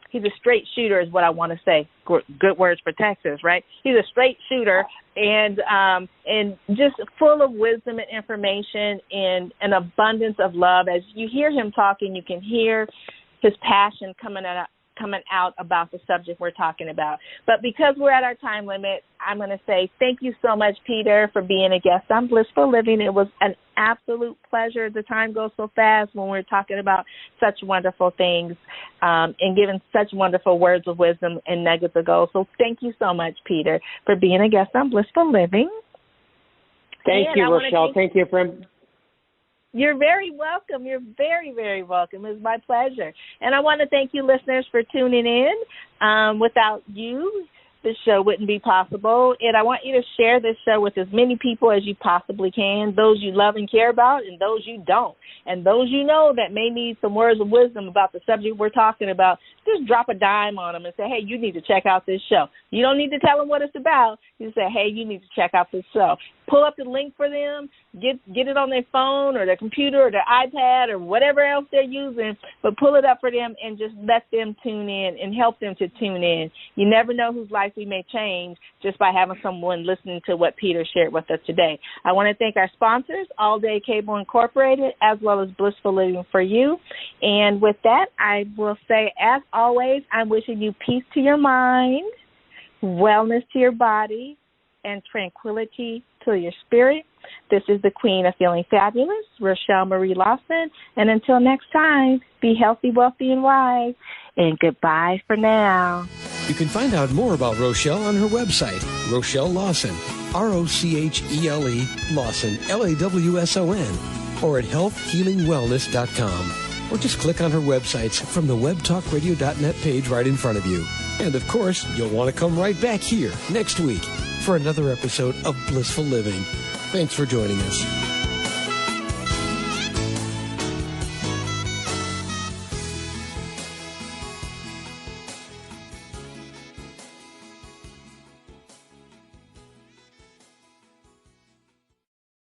He's a straight shooter, is what I want to say. Good words for Texas, right? He's a straight shooter, and just full of wisdom and information and an abundance of love. As you hear him talking, you can hear his passion coming out about the subject we're talking about. But because we're at our time limit, I'm going to say thank you so much, Peter, for being a guest on Blissful Living. It was an absolute pleasure. The time goes so fast when we're talking about such wonderful things and giving such wonderful words of wisdom and nuggets of gold. So thank you so much, Peter, for being a guest on Blissful Living. Thank you, Rochelle. Thank you for... You're very welcome. You're very, very welcome. It's my pleasure. And I want to thank you, listeners, for tuning in. Without you, this show wouldn't be possible. And I want you to share this show with as many people as you possibly can, those you love and care about and those you don't. And those you know that may need some words of wisdom about the subject we're talking about, just drop a dime on them and say, hey, you need to check out this show. You don't need to tell them what it's about. You say, hey, you need to check out this show. Pull up the link for them, get it on their phone or their computer or their iPad or whatever else they're using, but pull it up for them and just let them tune in and help them to tune in. You never know whose life we may change just by having someone listening to what Peter shared with us today. I want to thank our sponsors, All Day Cable Incorporated, as well as Blissful Living for You. And with that, I will say, as always, I'm wishing you peace to your mind, wellness to your body, and tranquility to your spirit. This is the Queen of Feeling Fabulous, Rochelle Marie Lawson. And until next time, be healthy, wealthy, and wise. And goodbye for now. You can find out more about Rochelle on her website, Rochelle Lawson, Rochele Lawson, Lawson, or at healthhealingwellness.com. Or just click on her websites from the webtalkradio.net page right in front of you. And of course, you'll want to come right back here next week for another episode of Blissful Living. Thanks for joining us.